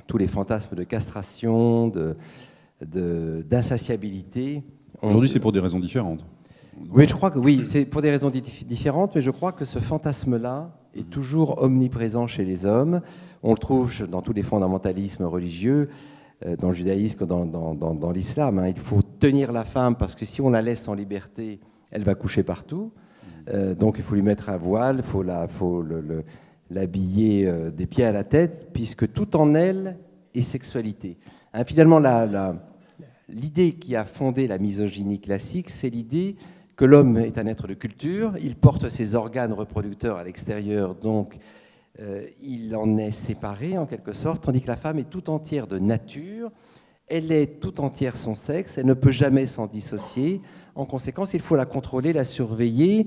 Tous les fantasmes de castration, d'insatiabilité. Aujourd'hui, c'est pour des raisons différentes. Oui, je crois que oui, c'est pour des raisons différentes, mais je crois que ce fantasme-là est toujours omniprésent chez les hommes. On le trouve dans tous les fondamentalismes religieux, dans le judaïsme, dans l'islam. Il faut tenir la femme parce que si on la laisse en liberté, elle va coucher partout. Donc il faut lui mettre un voile, il faut l'habiller des pieds à la tête, puisque tout en elle est sexualité. Finalement, l'idée qui a fondé la misogynie classique, c'est l'idée que l'homme est un être de culture, il porte ses organes reproducteurs à l'extérieur, donc il en est séparé en quelque sorte, tandis que la femme est tout entière de nature, elle est tout entière son sexe, elle ne peut jamais s'en dissocier. En conséquence, il faut la contrôler, la surveiller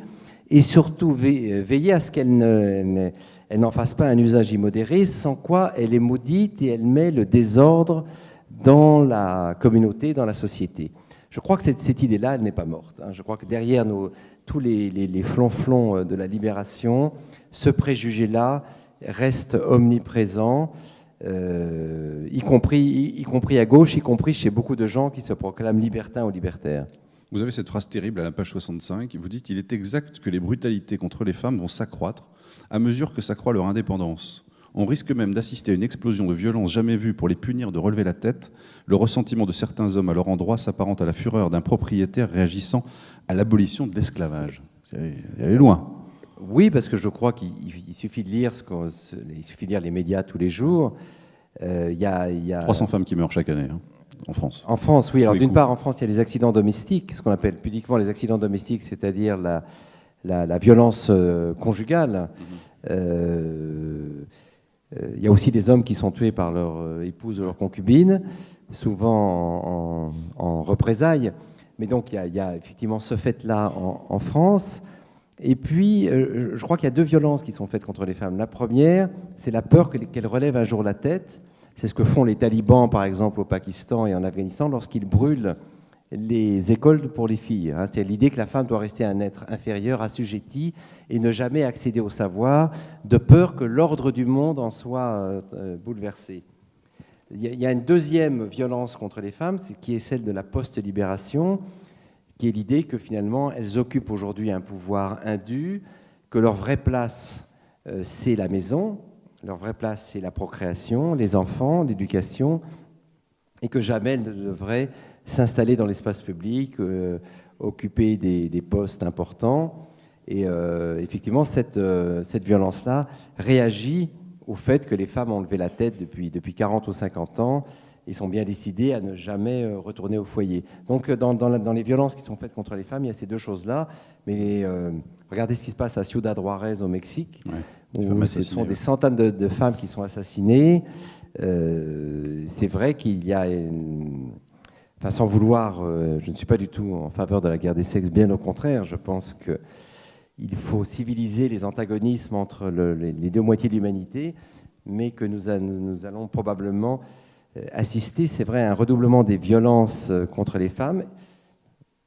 et surtout veiller à ce qu'elle n'en fasse pas un usage immodéré, sans quoi elle est maudite et elle met le désordre dans la communauté, dans la société. Je crois que cette idée-là, elle n'est pas morte. Je crois que derrière tous les flonflons de la libération, ce préjugé-là reste omniprésent, y compris à gauche, y compris chez beaucoup de gens qui se proclament libertins ou libertaires. Vous avez cette phrase terrible à la page 65, vous dites « Il est exact que les brutalités contre les femmes vont s'accroître à mesure que s'accroît leur indépendance. On risque même d'assister à une explosion de violence jamais vue pour les punir de relever la tête. Le ressentiment de certains hommes à leur endroit s'apparente à la fureur d'un propriétaire réagissant à l'abolition de l'esclavage. » Elle est loin. Oui, parce que je crois qu'il suffit de lire les médias tous les jours. Il y a 300 femmes qui meurent chaque année en France. En France, oui. Alors d'une part, en France, il y a les accidents domestiques, ce qu'on appelle pudiquement les accidents domestiques, c'est-à-dire la violence conjugale. Il y a aussi des hommes qui sont tués par leur épouse ou leur concubine, souvent en représailles. Mais donc, il y a effectivement ce fait-là en France. Et puis, je crois qu'il y a 2 violences qui sont faites contre les femmes. La première, c'est la peur qu'elles relèvent un jour la tête. C'est ce que font les talibans, par exemple, au Pakistan et en Afghanistan, lorsqu'ils brûlent les écoles pour les filles. C'est l'idée que la femme doit rester un être inférieur, assujetti, et ne jamais accéder au savoir, de peur que l'ordre du monde en soit bouleversé. Il y a une deuxième violence contre les femmes, qui est celle de la post-libération, qui est l'idée que finalement, elles occupent aujourd'hui un pouvoir indu, que leur vraie place, c'est la maison, leur vraie place, c'est la procréation, les enfants, l'éducation, et que jamais elles ne devraient s'installer dans l'espace public, occuper des postes importants. Et effectivement, cette violence-là réagit au fait que les femmes ont levé la tête depuis 40 ou 50 ans et sont bien décidées à ne jamais retourner au foyer. Donc dans les violences qui sont faites contre les femmes, il y a ces 2 choses-là. Mais regardez ce qui se passe à Ciudad Juárez au Mexique, où ce sont des centaines de femmes qui sont assassinées. C'est vrai qu'il y a... Enfin, sans vouloir, je ne suis pas du tout en faveur de la guerre des sexes, bien au contraire. Je pense qu'il faut civiliser les antagonismes entre les 2 moitiés de l'humanité, mais que nous allons probablement assisté, c'est vrai, à un redoublement des violences contre les femmes.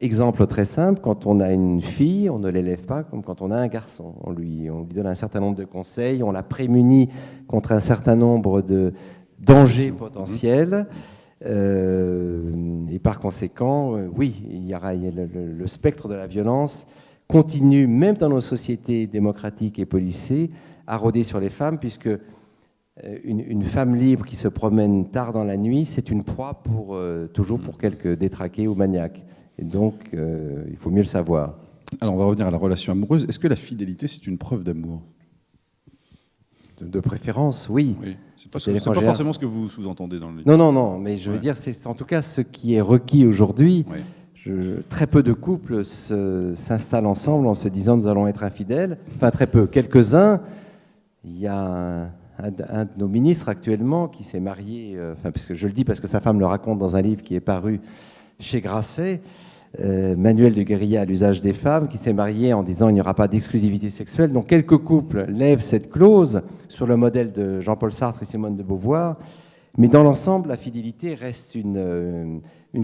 Exemple très simple, quand on a une fille, on ne l'élève pas comme quand on a un garçon. On lui donne un certain nombre de conseils, on la prémunit contre un certain nombre de dangers potentiels. Et par conséquent, oui, le spectre de la violence continue, même dans nos sociétés démocratiques et policées, à rôder sur les femmes, puisque une femme libre qui se promène tard dans la nuit, c'est une proie toujours pour quelques détraqués ou maniaques. Et donc, il faut mieux le savoir. Alors, on va revenir à la relation amoureuse. Est-ce que la fidélité, c'est une preuve d'amour ? De préférence, oui. C'est pas forcément ce que vous sous-entendez dans le livre. Non, mais je veux dire, c'est en tout cas ce qui est requis aujourd'hui. Très peu de couples s'installent ensemble en se disant nous allons être infidèles. Enfin, très peu. Quelques-uns. Il y a un de nos ministres actuellement qui s'est marié, parce que je le dis parce que sa femme le raconte dans un livre qui est paru chez Grasset, Manuel de guérilla à l'usage des femmes, qui s'est marié en disant il n'y aura pas d'exclusivité sexuelle. Donc quelques couples lèvent cette clause sur le modèle de Jean-Paul Sartre et Simone de Beauvoir, mais dans l'ensemble, la fidélité reste une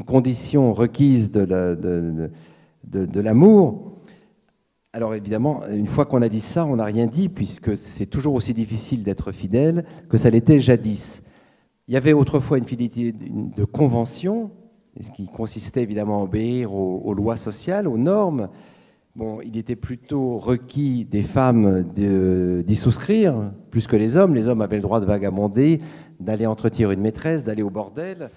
condition requise de l'amour. Alors évidemment, une fois qu'on a dit ça, on n'a rien dit, puisque c'est toujours aussi difficile d'être fidèle que ça l'était jadis. Il y avait autrefois une fidélité de convention, ce qui consistait évidemment à obéir aux lois sociales, aux normes. Bon, il était plutôt requis des femmes d'y souscrire, plus que les hommes. Les hommes avaient le droit de vagabonder, d'aller entretenir une maîtresse, d'aller au bordel.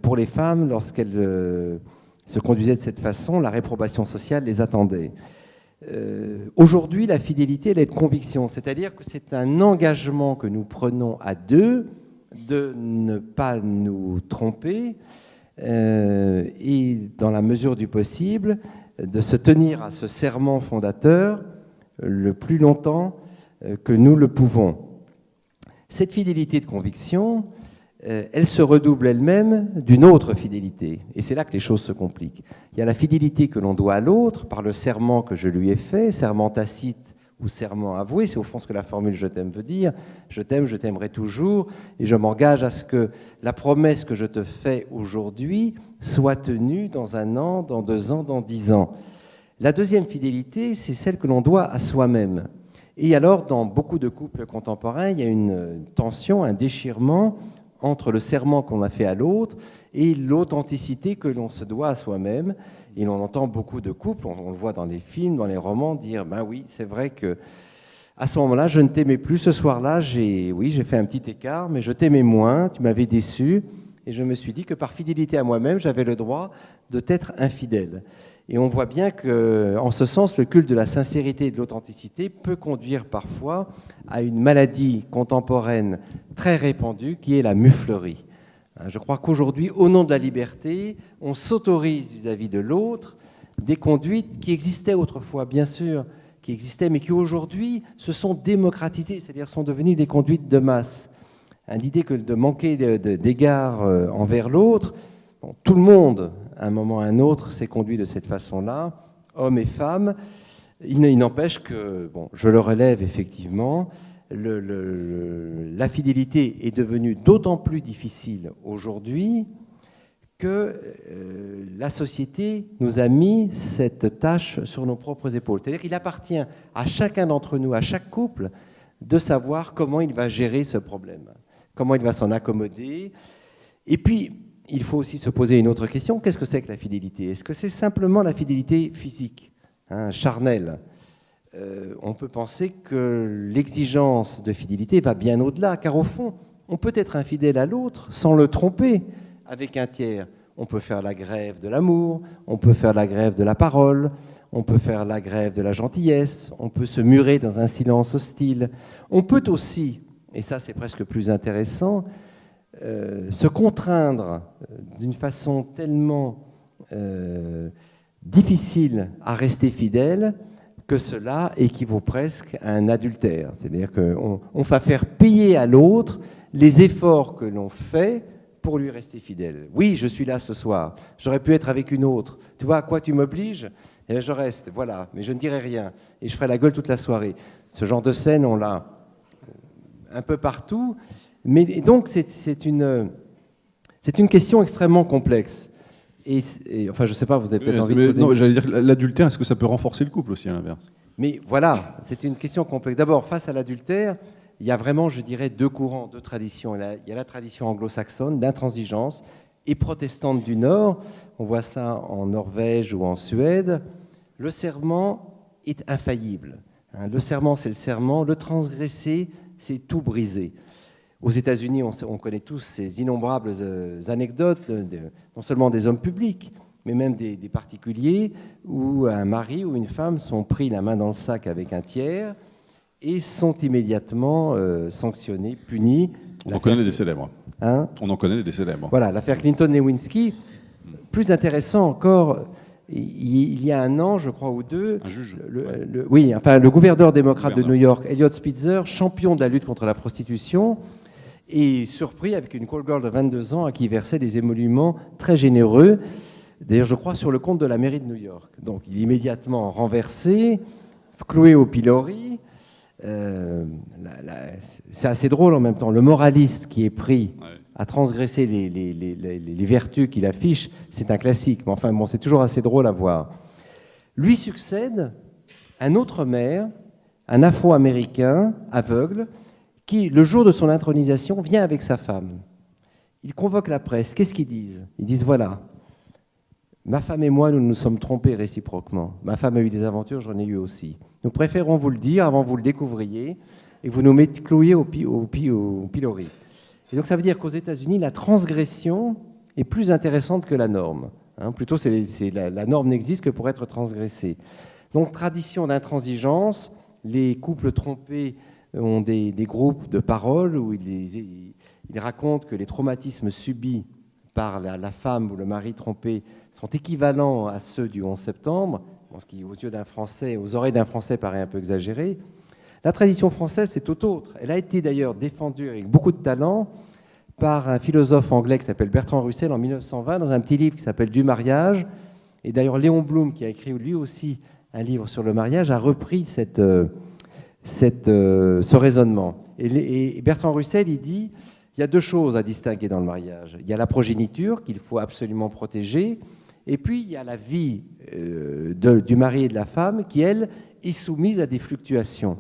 Pour les femmes, lorsqu'elles se conduisaient de cette façon, la réprobation sociale les attendait. Aujourd'hui, la fidélité, elle est de conviction, c'est-à-dire que c'est un engagement que nous prenons à deux de ne pas nous tromper, et dans la mesure du possible, de se tenir à ce serment fondateur le plus longtemps que nous le pouvons. Cette fidélité de conviction, elle se redouble elle-même d'une autre fidélité. Et c'est là que les choses se compliquent. Il y a la fidélité que l'on doit à l'autre par le serment que je lui ai fait, serment tacite ou serment avoué, c'est au fond ce que la formule « je t'aime » veut dire. Je t'aime, je t'aimerai toujours, et je m'engage à ce que la promesse que je te fais aujourd'hui soit tenue dans 1 an, dans 2 ans, dans 10 ans. La deuxième fidélité, c'est celle que l'on doit à soi-même. Et alors, dans beaucoup de couples contemporains, il y a une tension, un déchirement entre le serment qu'on a fait à l'autre et l'authenticité que l'on se doit à soi-même. Et l'on entend beaucoup de couples, on le voit dans les films, dans les romans, dire « ben oui, c'est vrai que à ce moment-là, je ne t'aimais plus. Ce soir-là, j'ai fait un petit écart, mais je t'aimais moins, tu m'avais déçu. Et je me suis dit que par fidélité à moi-même, j'avais le droit de t'être infidèle. » Et on voit bien qu'en ce sens, le culte de la sincérité et de l'authenticité peut conduire parfois à une maladie contemporaine très répandue qui est la muflerie. Je crois qu'aujourd'hui, au nom de la liberté, on s'autorise vis-à-vis de l'autre des conduites qui existaient autrefois, bien sûr, qui existaient, mais qui aujourd'hui se sont démocratisées, c'est-à-dire sont devenues des conduites de masse. L'idée que de manquer d'égard envers l'autre, bon, tout le monde, à un moment ou à un autre, s'est conduit de cette façon-là, hommes et femmes. Il n'empêche que, bon, je le relève effectivement, la fidélité est devenue d'autant plus difficile aujourd'hui que la société nous a mis cette tâche sur nos propres épaules. C'est-à-dire qu'il appartient à chacun d'entre nous, à chaque couple, de savoir comment il va gérer ce problème, comment il va s'en accommoder. Et puis, il faut aussi se poser une autre question. Qu'est-ce que c'est que la fidélité ? Est-ce que c'est simplement la fidélité physique, charnelle ? On peut penser que l'exigence de fidélité va bien au-delà, car au fond, on peut être infidèle à l'autre sans le tromper avec un tiers. On peut faire la grève de l'amour, on peut faire la grève de la parole, on peut faire la grève de la gentillesse, on peut se murer dans un silence hostile. On peut aussi, et ça c'est presque plus intéressant, se contraindre d'une façon tellement difficile à rester fidèle que cela équivaut presque à un adultère. C'est-à-dire qu'on va faire payer à l'autre les efforts que l'on fait pour lui rester fidèle. Oui, je suis là ce soir, j'aurais pu être avec une autre. Tu vois à quoi tu m'obliges ? Eh bien, je reste, voilà, mais je ne dirai rien. Et je ferai la gueule toute la soirée. Ce genre de scène, on l'a un peu partout. Mais donc, c'est une C'est une question extrêmement complexe. Et enfin, je ne sais pas, vous avez peut-être envie de poser... Non, j'allais dire, l'adultère, est-ce que ça peut renforcer le couple aussi, à l'inverse? Mais voilà, c'est une question complexe. D'abord, face à l'adultère, il y a vraiment, je dirais, deux courants, deux traditions. Il y a la tradition anglo-saxonne d'intransigeance et protestante du Nord. On voit ça en Norvège ou en Suède. Le serment est infaillible. Le serment, c'est le serment. Le transgresser, c'est tout briser. Aux États-Unis, on connaît tous ces innombrables anecdotes, non seulement des hommes publics, mais même des particuliers, où un mari ou une femme sont pris la main dans le sac avec un tiers et sont immédiatement sanctionnés, punis. On en connaît des célèbres. Hein? On en connaît des célèbres. Voilà, l'affaire Clinton-Lewinsky. Plus intéressant encore, il y a un an, je crois, ou deux, Un juge. Le gouverneur démocrate de New York, Eliot Spitzer, champion de la lutte contre la prostitution, est surpris avec une call girl de 22 ans à qui il versait des émoluments très généreux, d'ailleurs, je crois, sur le compte de la mairie de New York. Donc, il est immédiatement renversé, cloué au pilori. C'est assez drôle en même temps. Le moraliste qui est pris à transgresser les vertus qu'il affiche, c'est un classique. Mais enfin, bon, c'est toujours assez drôle à voir. Lui succède un autre maire, un Afro-Américain aveugle, qui, le jour de son intronisation, vient avec sa femme. Il convoque la presse. Qu'est-ce qu'ils disent? Ils disent, voilà, ma femme et moi, nous nous sommes trompés réciproquement. Ma femme a eu des aventures, j'en ai eu aussi. Nous préférons vous le dire avant que vous le découvriez et vous nous mettez cloués au pilori. Et donc ça veut dire qu'aux États-Unis, la transgression est plus intéressante que la norme. Plutôt, la norme n'existe que pour être transgressée. Donc tradition d'intransigeance, les couples trompés ont des groupes de parole où ils racontent que les traumatismes subis par la femme ou le mari trompé sont équivalents à ceux du 11 septembre, ce qui, aux yeux d'un Français, aux oreilles d'un Français, paraît un peu exagéré. La tradition française, c'est tout autre. Elle a été d'ailleurs défendue avec beaucoup de talent par un philosophe anglais qui s'appelle Bertrand Russell en 1920 dans un petit livre qui s'appelle Du mariage. Et d'ailleurs, Léon Blum, qui a écrit lui aussi un livre sur le mariage, a repris ce raisonnement. Et Bertrand Russell, il dit, il y a deux choses à distinguer dans le mariage. Il y a la progéniture qu'il faut absolument protéger, et puis il y a la vie du mari et de la femme qui, elle, est soumise à des fluctuations.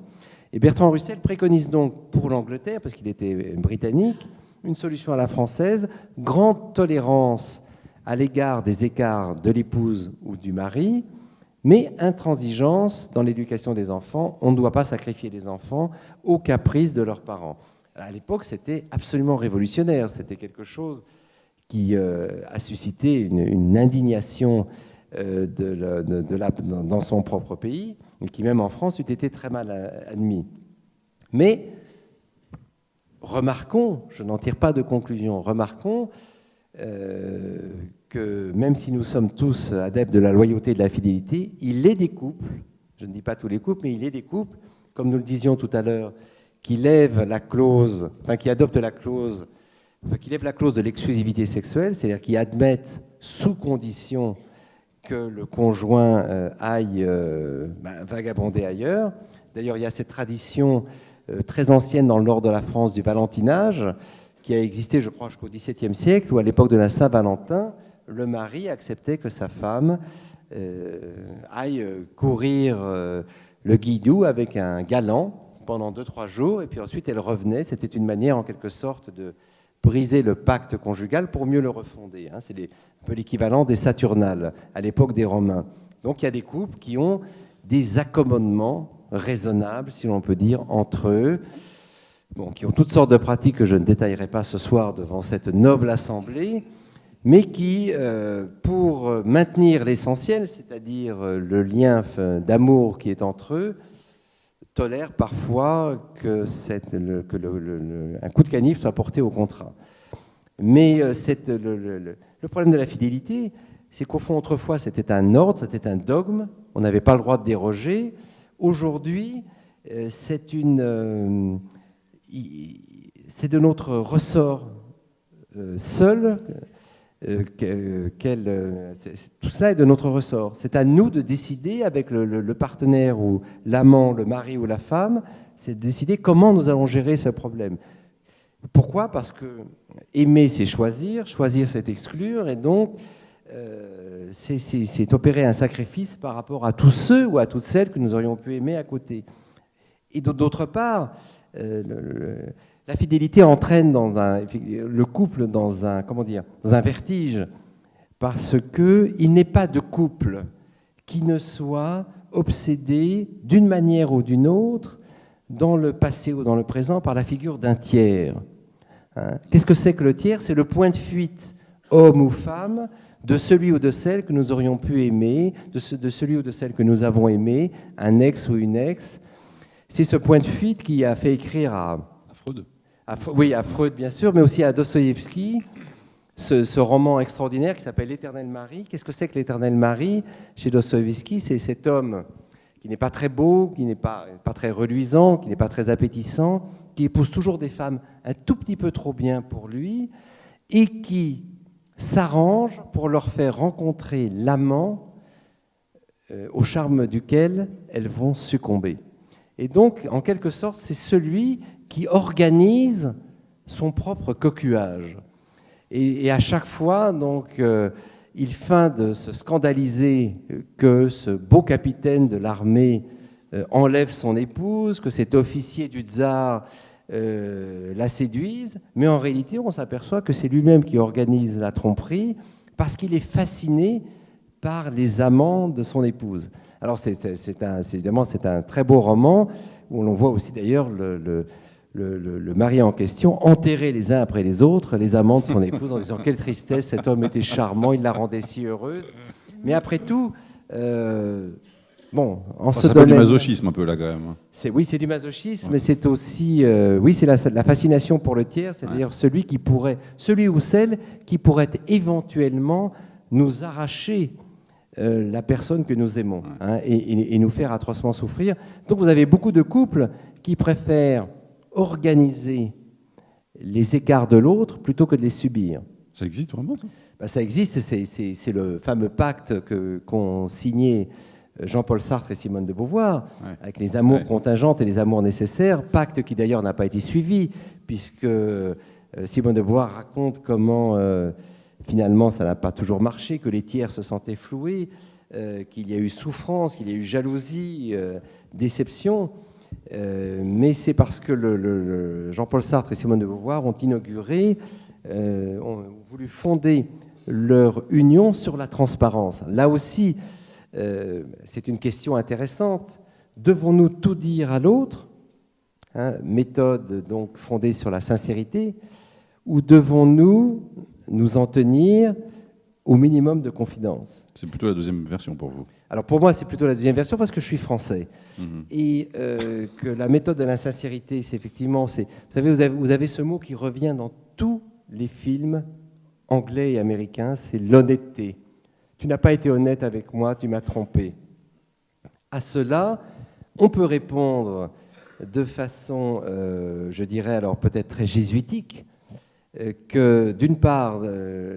Et Bertrand Russell préconise donc pour l'Angleterre, parce qu'il était britannique, une solution à la française, grande tolérance à l'égard des écarts de l'épouse ou du mari, mais intransigeance dans l'éducation des enfants. On ne doit pas sacrifier les enfants aux caprices de leurs parents. À l'époque, c'était absolument révolutionnaire. C'était quelque chose qui a suscité une indignation dans son propre pays, et qui, même en France, eût été très mal admis. Mais remarquons, je n'en tire pas de conclusion, remarquons que même si nous sommes tous adeptes de la loyauté et de la fidélité, il est des couples, je ne dis pas tous les couples, mais il est des couples, comme nous le disions tout à l'heure, qui lèvent la clause, enfin qui adoptent la clause, enfin qui lèvent la clause de l'exclusivité sexuelle, c'est-à-dire qui admettent sous condition que le conjoint aille vagabonder ailleurs. D'ailleurs, il y a cette tradition très ancienne dans le nord de la France du valentinage, qui a existé, je crois, jusqu'au XVIIe siècle, où à l'époque de la Saint-Valentin, le mari acceptait que sa femme aille courir le Guidou avec un galant pendant 2-3 jours, et puis ensuite elle revenait. C'était une manière, en quelque sorte, de briser le pacte conjugal pour mieux le refonder. C'est un peu l'équivalent des Saturnales à l'époque des Romains. Donc il y a des couples qui ont des accommodements raisonnables, si l'on peut dire, entre eux, qui ont toutes sortes de pratiques que je ne détaillerai pas ce soir devant cette noble assemblée, mais qui, pour maintenir l'essentiel, c'est-à-dire le lien d'amour qui est entre eux, tolèrent parfois qu'un coup de canif soit porté au contrat. Mais le problème de la fidélité, c'est qu'au fond, autrefois, c'était un ordre, c'était un dogme, on n'avait pas le droit de déroger. Aujourd'hui, c'est de notre ressort seul. Tout cela est de notre ressort. C'est à nous de décider avec le partenaire ou l'amant, le mari ou la femme, c'est de décider comment nous allons gérer ce problème. Pourquoi ? Parce que aimer, c'est choisir, choisir, c'est exclure, et donc c'est opérer un sacrifice par rapport à tous ceux ou à toutes celles que nous aurions pu aimer à côté. Et d'autre part, la fidélité entraîne le couple dans un vertige, parce qu'il n'est pas de couple qui ne soit obsédé d'une manière ou d'une autre, dans le passé ou dans le présent, par la figure d'un tiers. Qu'est-ce que c'est que le tiers ? C'est le point de fuite, homme ou femme, de celui ou de celle que nous aurions pu aimer, de celui ou de celle que nous avons aimé, un ex ou une ex. C'est ce point de fuite qui a fait écrire à Freud. Oui, à Freud, bien sûr, mais aussi à Dostoïevski, ce roman extraordinaire qui s'appelle L'Éternel Mari. Qu'est-ce que c'est que l'Éternel Mari ? Chez Dostoïevski, c'est cet homme qui n'est pas très beau, qui n'est pas très reluisant, qui n'est pas très appétissant, qui épouse toujours des femmes un tout petit peu trop bien pour lui, et qui s'arrange pour leur faire rencontrer l'amant au charme duquel elles vont succomber. Et donc, en quelque sorte, c'est celui qui organise son propre coquillage. Et à chaque fois, donc, il feint de se scandaliser que ce beau capitaine de l'armée enlève son épouse, que cet officier du tsar la séduise, mais en réalité, on s'aperçoit que c'est lui-même qui organise la tromperie parce qu'il est fasciné par les amants de son épouse. Alors, évidemment, c'est un très beau roman où l'on voit aussi d'ailleurs le mari en question enterrer les uns après les autres les amants de son épouse en disant quelle tristesse, cet homme était charmant, il la rendait si heureuse. Mais après tout, ça peut du masochisme un peu là quand même. Oui, c'est du masochisme, mais c'est aussi c'est la fascination pour le tiers, c'est-à-dire celui ou celle qui pourrait éventuellement nous arracher la personne que nous aimons, et nous faire atrocement souffrir. Donc vous avez beaucoup de couples qui préfèrent organiser les écarts de l'autre plutôt que de les subir. Ça existe vraiment, ça ? Ça existe, c'est le fameux pacte qu'ont signé Jean-Paul Sartre et Simone de Beauvoir, avec les amours contingentes et les amours nécessaires, pacte qui d'ailleurs n'a pas été suivi, puisque Simone de Beauvoir raconte comment finalement ça n'a pas toujours marché, que les tiers se sentaient floués, qu'il y a eu souffrance, qu'il y a eu jalousie, déception. Mais c'est parce que Jean-Paul Sartre et Simone de Beauvoir ont inauguré, ont voulu fonder leur union sur la transparence. Là aussi, c'est une question intéressante. Devons-nous tout dire à l'autre, méthode donc fondée sur la sincérité, ou devons-nous nous en tenir au minimum de confidence ? C'est plutôt la deuxième version pour vous. Alors pour moi, c'est plutôt la deuxième version parce que je suis français. Et que la méthode de l'insincérité, c'est effectivement... Vous savez, vous avez ce mot qui revient dans tous les films anglais et américains, c'est l'honnêteté. Tu n'as pas été honnête avec moi, tu m'as trompé. À cela, on peut répondre de façon, je dirais alors peut-être très jésuitique, que d'une part,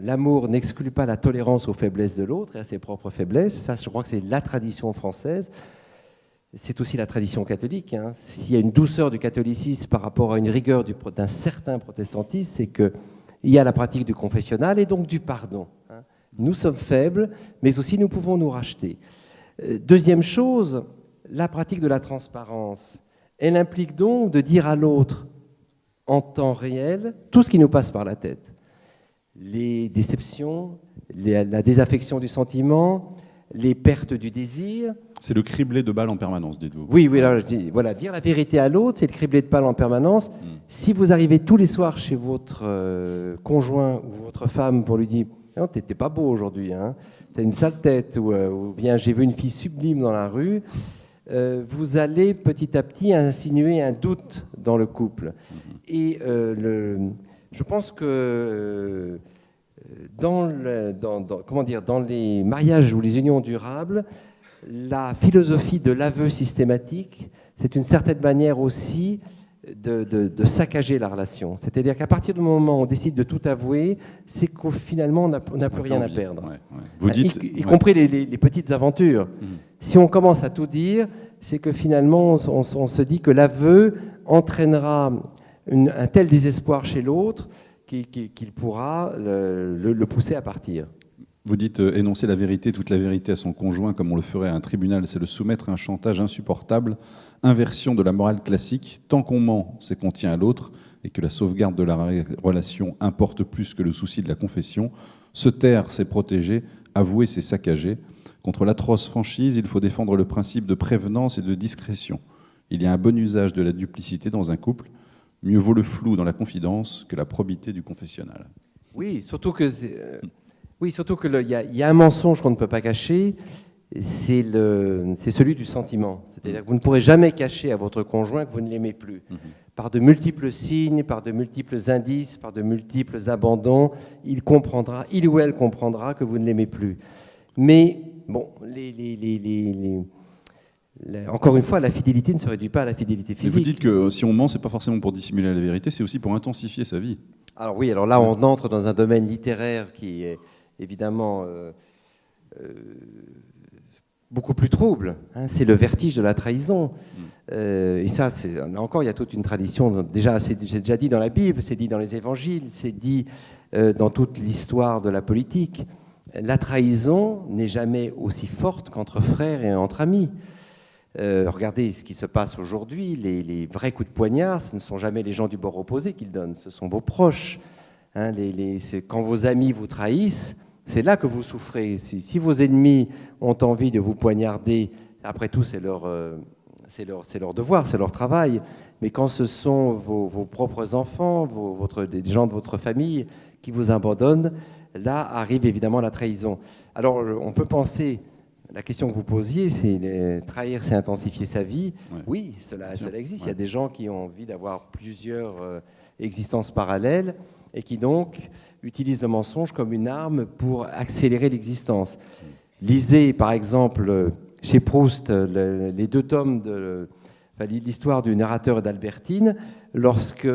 l'amour n'exclut pas la tolérance aux faiblesses de l'autre et à ses propres faiblesses. Ça, je crois que c'est la tradition française. C'est aussi la tradition catholique. S'il y a une douceur du catholicisme par rapport à une rigueur d'un certain protestantisme, c'est qu'il y a la pratique du confessionnal et donc du pardon. Nous sommes faibles, mais aussi nous pouvons nous racheter. Deuxième chose, la pratique de la transparence. Elle implique donc de dire à l'autre en temps réel tout ce qui nous passe par la tête. Les déceptions, la désaffection du sentiment, les pertes du désir. C'est le criblé de balles en permanence, dites-vous. Oui, alors je dis, voilà, dire la vérité à l'autre, c'est le criblé de balles en permanence. Si vous arrivez tous les soirs chez votre conjoint ou votre femme pour lui dire « Non, t'étais pas beau aujourd'hui, t'as une sale tête » ou bien « J'ai vu une fille sublime dans la rue », vous allez petit à petit insinuer un doute dans le couple. Et je pense que dans les mariages ou les unions durables, la philosophie de l'aveu systématique, c'est une certaine manière aussi de saccager la relation. C'est-à-dire qu'à partir du moment où on décide de tout avouer, c'est qu'au finalement, on n'a plus rien à perdre. Vous dites, y compris les petites aventures. Si on commence à tout dire, c'est que finalement, on se dit que l'aveu entraînera un tel désespoir chez l'autre qu'il pourra le pousser à partir. Vous dites énoncer la vérité, toute la vérité à son conjoint, comme on le ferait à un tribunal, c'est le soumettre à un chantage insupportable, inversion de la morale classique. Tant qu'on ment, c'est qu'on tient à l'autre, et que la sauvegarde de la relation importe plus que le souci de la confession. Se taire, c'est protéger, avouer, c'est saccager. Contre l'atroce franchise, il faut défendre le principe de prévenance et de discrétion. Il y a un bon usage de la duplicité dans un couple. Mieux vaut le flou dans la confidence que la probité du confessionnal. Oui, surtout que il y a un mensonge qu'on ne peut pas cacher, c'est celui du sentiment. C'est-à-dire que vous ne pourrez jamais cacher à votre conjoint que vous ne l'aimez plus. Par de multiples signes, par de multiples indices, par de multiples abandons, il ou elle comprendra que vous ne l'aimez plus. Mais, bon, encore une fois, la fidélité ne se réduit pas à la fidélité physique. Et vous dites que si on ment, c'est pas forcément pour dissimuler la vérité, c'est aussi pour intensifier sa vie. Alors oui, alors là, on entre dans un domaine littéraire qui est évidemment beaucoup plus trouble. Hein, c'est le vertige de la trahison. Et ça, là encore, il y a toute une tradition. Déjà, j'ai déjà dit dans la Bible, c'est dit dans les évangiles, c'est dit dans toute l'histoire de la politique. La trahison n'est jamais aussi forte qu'entre frères et entre amis. Regardez ce qui se passe aujourd'hui. Les vrais coups de poignard, ce ne sont jamais les gens du bord opposé qui le donnent, ce sont vos proches. Hein, quand vos amis vous trahissent, c'est là que vous souffrez. Si vos ennemis ont envie de vous poignarder, après tout, c'est leur devoir, c'est leur travail. Mais quand ce sont vos propres enfants, des gens de votre famille qui vous abandonnent, là arrive évidemment la trahison. Alors, on peut penser, la question que vous posiez, c'est trahir, c'est intensifier sa vie. Ouais. Oui, cela existe. Ouais. Il y a des gens qui ont envie d'avoir plusieurs existences parallèles et qui donc utilisent le mensonge comme une arme pour accélérer l'existence. Lisez, par exemple, chez Proust, les 2 tomes de l'histoire du narrateur et d'Albertine. Lorsque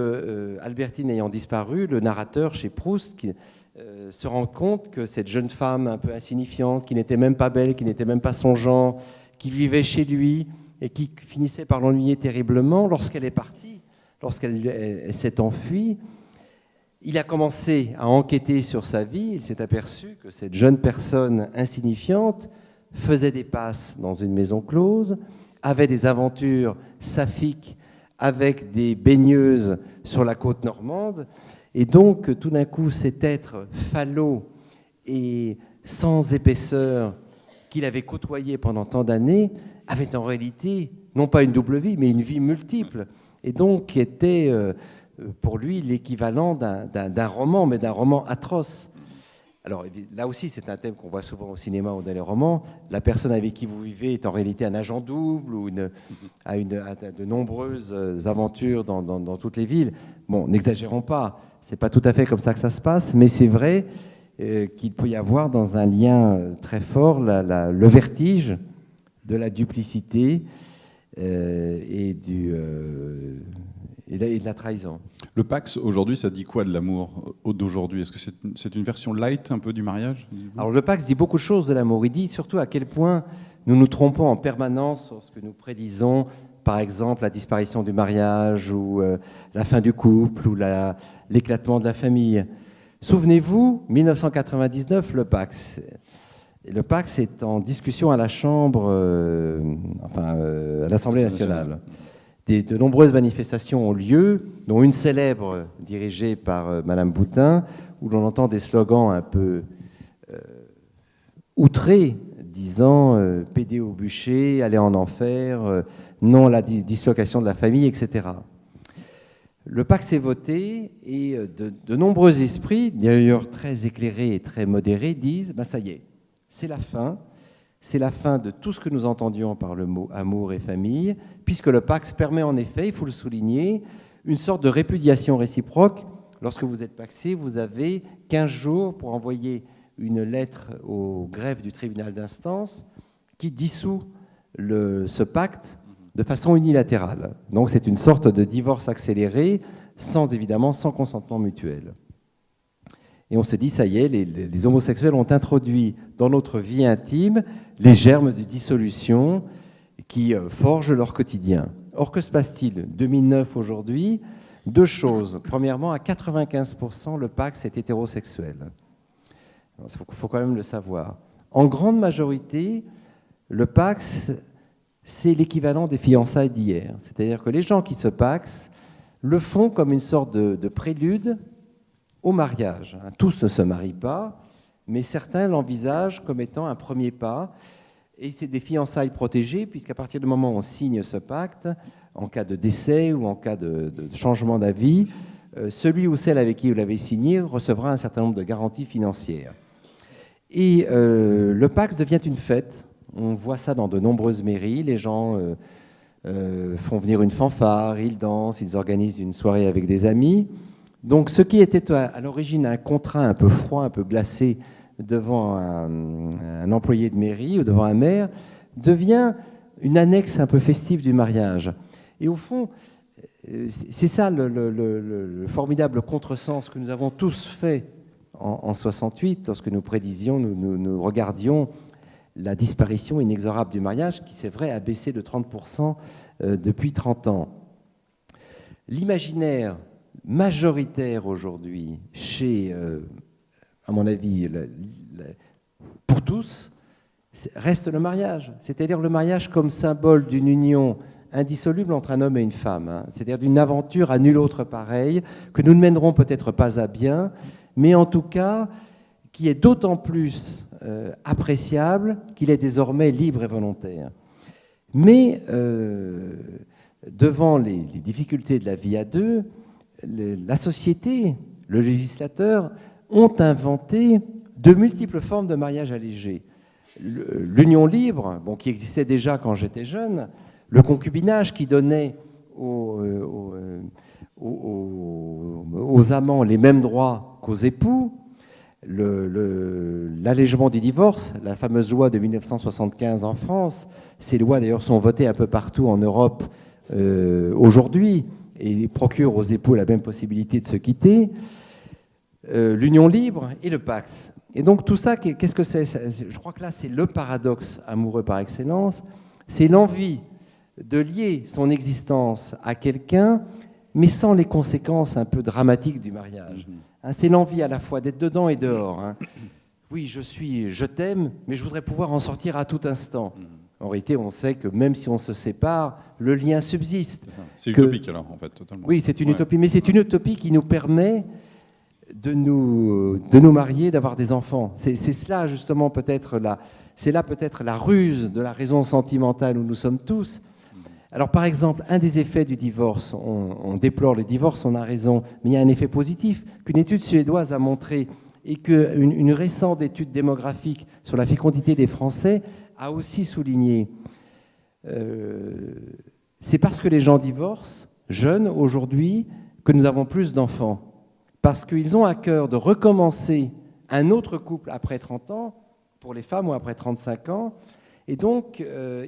Albertine ayant disparu, le narrateur chez Proust se rend compte que cette jeune femme un peu insignifiante, qui n'était même pas belle, qui n'était même pas son genre, qui vivait chez lui et qui finissait par l'ennuyer terriblement, lorsqu'elle est partie, lorsqu'elle s'est enfuie, il a commencé à enquêter sur sa vie. Il s'est aperçu que cette jeune personne insignifiante faisait des passes dans une maison close, avait des aventures saphiques avec des baigneuses sur la côte normande. Et donc, tout d'un coup, cet être falot et sans épaisseur qu'il avait côtoyé pendant tant d'années avait en réalité, non pas une double vie, mais une vie multiple. Et donc, qui était pour lui l'équivalent d'un roman, mais d'un roman atroce. Alors là aussi, c'est un thème qu'on voit souvent au cinéma ou dans les romans. La personne avec qui vous vivez est en réalité un agent double ou a de nombreuses aventures dans toutes les villes. Bon, n'exagérons pas, c'est pas tout à fait comme ça que ça se passe, mais c'est vrai qu'il peut y avoir dans un lien très fort le vertige de la duplicité et de la trahison. Le Pax, aujourd'hui, ça dit quoi de l'amour d'aujourd'hui? Est-ce que c'est une version light un peu du mariage? Alors le Pax dit beaucoup de choses de l'amour. Il dit surtout à quel point nous nous trompons en permanence lorsque nous prédisons, par exemple, la disparition du mariage ou la fin du couple ou l'éclatement de la famille. Souvenez-vous, 1999, le Pax. Le Pax est en discussion à la Chambre, à l'Assemblée nationale. De nombreuses manifestations ont lieu, dont une célèbre dirigée par Madame Boutin, où l'on entend des slogans un peu outrés, disant « pédé au bûcher, aller en enfer, non à la dislocation de la famille, etc. » Le Pax est voté et de nombreux esprits, d'ailleurs très éclairés et très modérés, disent « ça y est, c'est la fin. C'est la fin de tout ce que nous entendions par le mot amour et famille, puisque le Pax permet en effet, il faut le souligner, une sorte de répudiation réciproque. Lorsque vous êtes paxé, vous avez 15 jours pour envoyer une lettre au greffe du tribunal d'instance qui dissout ce pacte de façon unilatérale. Donc c'est une sorte de divorce accéléré, évidemment sans consentement mutuel. Et on se dit, ça y est, les homosexuels ont introduit dans notre vie intime les germes de dissolution qui forgent leur quotidien. Or, que se passe-t-il? 2009 aujourd'hui, Deux choses. Premièrement, à 95%, le Pacs est hétérosexuel. Il faut quand même le savoir. En grande majorité, le Pacs, c'est l'équivalent des fiançailles d'hier. C'est-à-dire que les gens qui se pacsent le font comme une sorte de prélude au mariage. Tous ne se marient pas, mais certains l'envisagent comme étant un premier pas. Et c'est des fiançailles protégées, puisqu'à partir du moment où on signe ce pacte, en cas de décès ou en cas de changement d'avis, celui ou celle avec qui vous l'avez signé recevra un certain nombre de garanties financières. Et le Pacs devient une fête. On voit ça dans de nombreuses mairies. Les gens font venir une fanfare, ils dansent, ils organisent une soirée avec des amis. Donc ce qui était à l'origine un contrat un peu froid, un peu glacé devant un employé de mairie ou devant un maire, devient une annexe un peu festive du mariage. Et au fond, c'est ça le formidable contresens que nous avons tous fait en 68, lorsque nous prédisions, nous regardions la disparition inexorable du mariage, qui, c'est vrai, a baissé de 30% depuis 30 ans. L'imaginaire majoritaire aujourd'hui, à mon avis, pour tous, reste le mariage. C'est-à-dire le mariage comme symbole d'une union indissoluble entre un homme et une femme. C'est-à-dire d'une aventure à nulle autre pareille, que nous ne mènerons peut-être pas à bien, mais en tout cas, qui est d'autant plus appréciable qu'il est désormais libre et volontaire. Mais devant les difficultés de la vie à deux, la société, le législateur, ont inventé de multiples formes de mariage allégé. L'union libre, qui existait déjà quand j'étais jeune, le concubinage qui donnait aux amants les mêmes droits qu'aux époux, l'allègement du divorce, la fameuse loi de 1975 en France. Ces lois d'ailleurs sont votées un peu partout en Europe aujourd'hui et procurent aux époux la même possibilité de se quitter. L'union libre et le Pacs. Et donc tout ça, qu'est-ce que c'est ? Je crois que là, c'est le paradoxe amoureux par excellence. C'est l'envie de lier son existence à quelqu'un, mais sans les conséquences un peu dramatiques du mariage. C'est l'envie à la fois d'être dedans et dehors. Oui, je t'aime, mais je voudrais pouvoir en sortir à tout instant. En réalité, on sait que même si on se sépare, le lien subsiste. C'est utopique alors, en fait, totalement. Oui, c'est une utopie, mais c'est une utopie qui nous permet de nous marier, d'avoir des enfants. C'est cela justement peut-être la ruse de la raison sentimentale où nous sommes tous. Alors par exemple, un des effets du divorce, on déplore le divorce, on a raison, mais il y a un effet positif qu'une étude suédoise a montré et qu'une récente étude démographique sur la fécondité des Français a aussi souligné. C'est parce que les gens divorcent, jeunes aujourd'hui, que nous avons plus d'enfants. Parce qu'ils ont à cœur de recommencer un autre couple après 30 ans, pour les femmes ou après 35 ans, et donc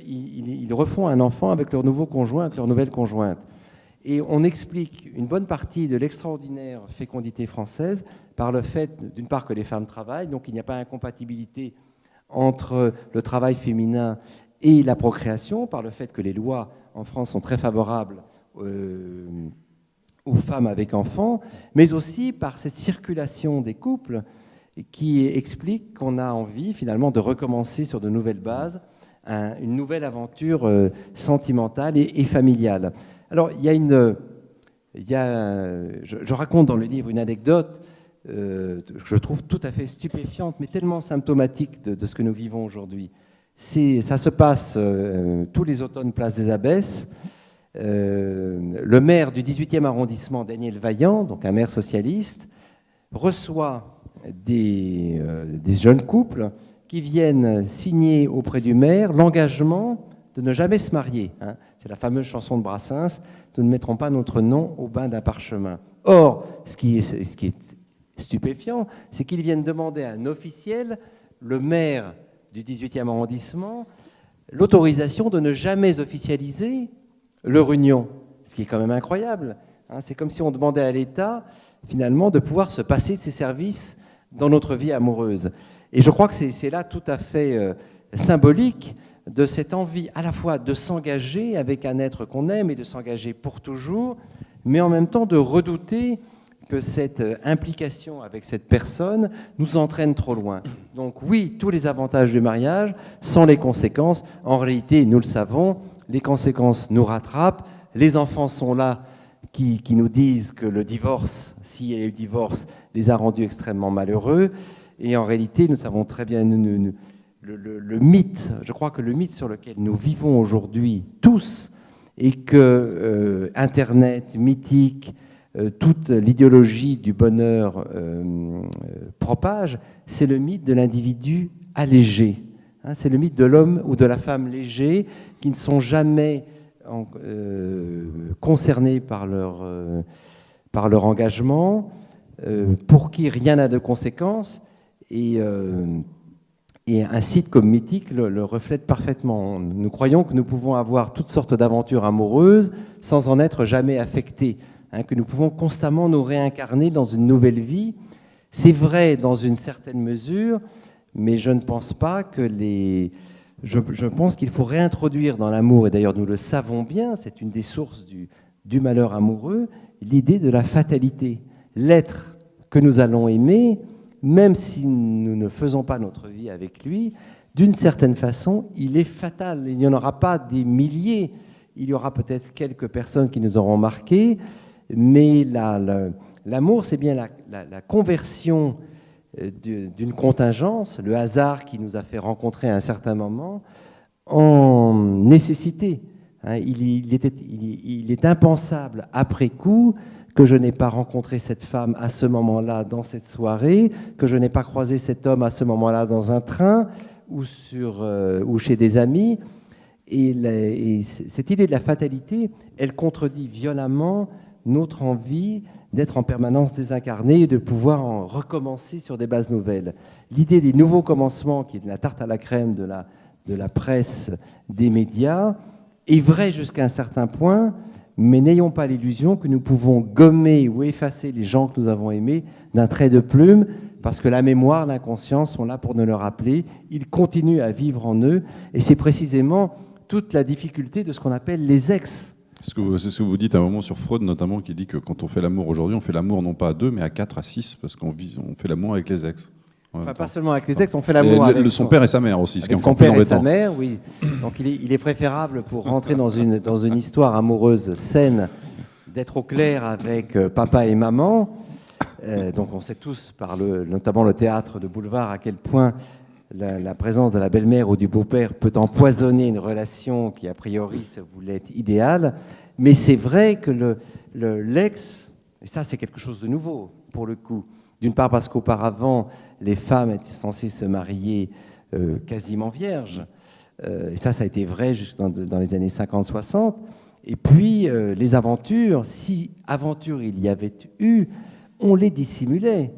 ils refont un enfant avec leur nouveau conjoint, avec leur nouvelle conjointe. Et on explique une bonne partie de l'extraordinaire fécondité française par le fait, d'une part, que les femmes travaillent, donc il n'y a pas d'incompatibilité entre le travail féminin et la procréation, par le fait que les lois en France sont très favorables aux femmes avec enfants, mais aussi par cette circulation des couples qui explique qu'on a envie finalement de recommencer sur de nouvelles bases une nouvelle aventure sentimentale et familiale. Alors je raconte dans le livre une anecdote que je trouve tout à fait stupéfiante, mais tellement symptomatique de ce que nous vivons aujourd'hui. Ça se passe tous les automnes, place des Abbesses. Le maire du 18e arrondissement, Daniel Vaillant, donc un maire socialiste, reçoit des jeunes couples qui viennent signer auprès du maire l'engagement de ne jamais se marier. C'est la fameuse chanson de Brassens, « Nous ne mettrons pas notre nom au bain d'un parchemin ». Or, ce qui est stupéfiant, c'est qu'ils viennent demander à un officiel, le maire du 18e arrondissement, l'autorisation de ne jamais officialiser leur union, ce qui est quand même incroyable. C'est comme si on demandait à l'État, finalement, de pouvoir se passer de ses services dans notre vie amoureuse. Et je crois que c'est là tout à fait symbolique de cette envie à la fois de s'engager avec un être qu'on aime et de s'engager pour toujours, mais en même temps de redouter que cette implication avec cette personne nous entraîne trop loin. Donc oui, tous les avantages du mariage, sans les conséquences. En réalité, nous le savons, les conséquences nous rattrapent. Les enfants sont là qui nous disent que le divorce, s'il y a eu divorce, les a rendus extrêmement malheureux. Et en réalité, nous savons très bien le mythe, je crois que le mythe sur lequel nous vivons aujourd'hui tous, et que Internet, mythique, toute l'idéologie du bonheur propage, c'est le mythe de l'individu allégé. C'est le mythe de l'homme ou de la femme léger qui ne sont jamais concernés par leur engagement, pour qui rien n'a de conséquences. Et un site comme Mythique le reflète parfaitement. Nous croyons que nous pouvons avoir toutes sortes d'aventures amoureuses sans en être jamais affectés. Que nous pouvons constamment nous réincarner dans une nouvelle vie. C'est vrai dans une certaine mesure, mais je ne pense pas que Je pense qu'il faut réintroduire dans l'amour, et d'ailleurs nous le savons bien, c'est une des sources du malheur amoureux, l'idée de la fatalité. L'être que nous allons aimer, même si nous ne faisons pas notre vie avec lui, d'une certaine façon, il est fatal. Il n'y en aura pas des milliers, il y aura peut-être quelques personnes qui nous auront marqués, mais l'amour, c'est bien la conversion d'une contingence, le hasard qui nous a fait rencontrer à un certain moment, en nécessité. Il est impensable, après coup, que je n'ai pas rencontré cette femme à ce moment-là dans cette soirée, que je n'ai pas croisé cet homme à ce moment-là dans un train ou chez des amis. Et cette idée de la fatalité, elle contredit violemment notre envie d'être en permanence désincarné et de pouvoir en recommencer sur des bases nouvelles. L'idée des nouveaux commencements, qui est de la tarte à la crème de la presse, des médias, est vraie jusqu'à un certain point, mais n'ayons pas l'illusion que nous pouvons gommer ou effacer les gens que nous avons aimés d'un trait de plume, parce que la mémoire, l'inconscient sont là pour nous le rappeler. Ils continuent à vivre en eux, et c'est précisément toute la difficulté de ce qu'on appelle les ex. C'est ce que vous dites à un moment sur Freud, notamment, qui dit que quand on fait l'amour aujourd'hui, on fait l'amour non pas à 2, mais à 4, à 6, parce qu'on fait l'amour avec les ex. Enfin, pas seulement avec les ex, on fait l'amour avec son père et sa mère aussi, ce qui est son encore plus père et embêtant. sa mère, oui. Donc il est préférable, pour rentrer dans une histoire amoureuse saine, d'être au clair avec papa et maman. Donc on sait tous, notamment le théâtre de boulevard, à quel point la présence de la belle-mère ou du beau-père peut empoisonner une relation qui, a priori, se voulait être idéale. Mais c'est vrai que l'ex, et ça c'est quelque chose de nouveau, pour le coup, d'une part parce qu'auparavant, les femmes étaient censées se marier quasiment vierges, et ça a été vrai jusque dans les années 50-60. Et puis, les aventures, si aventures il y avait eu, on les dissimulait.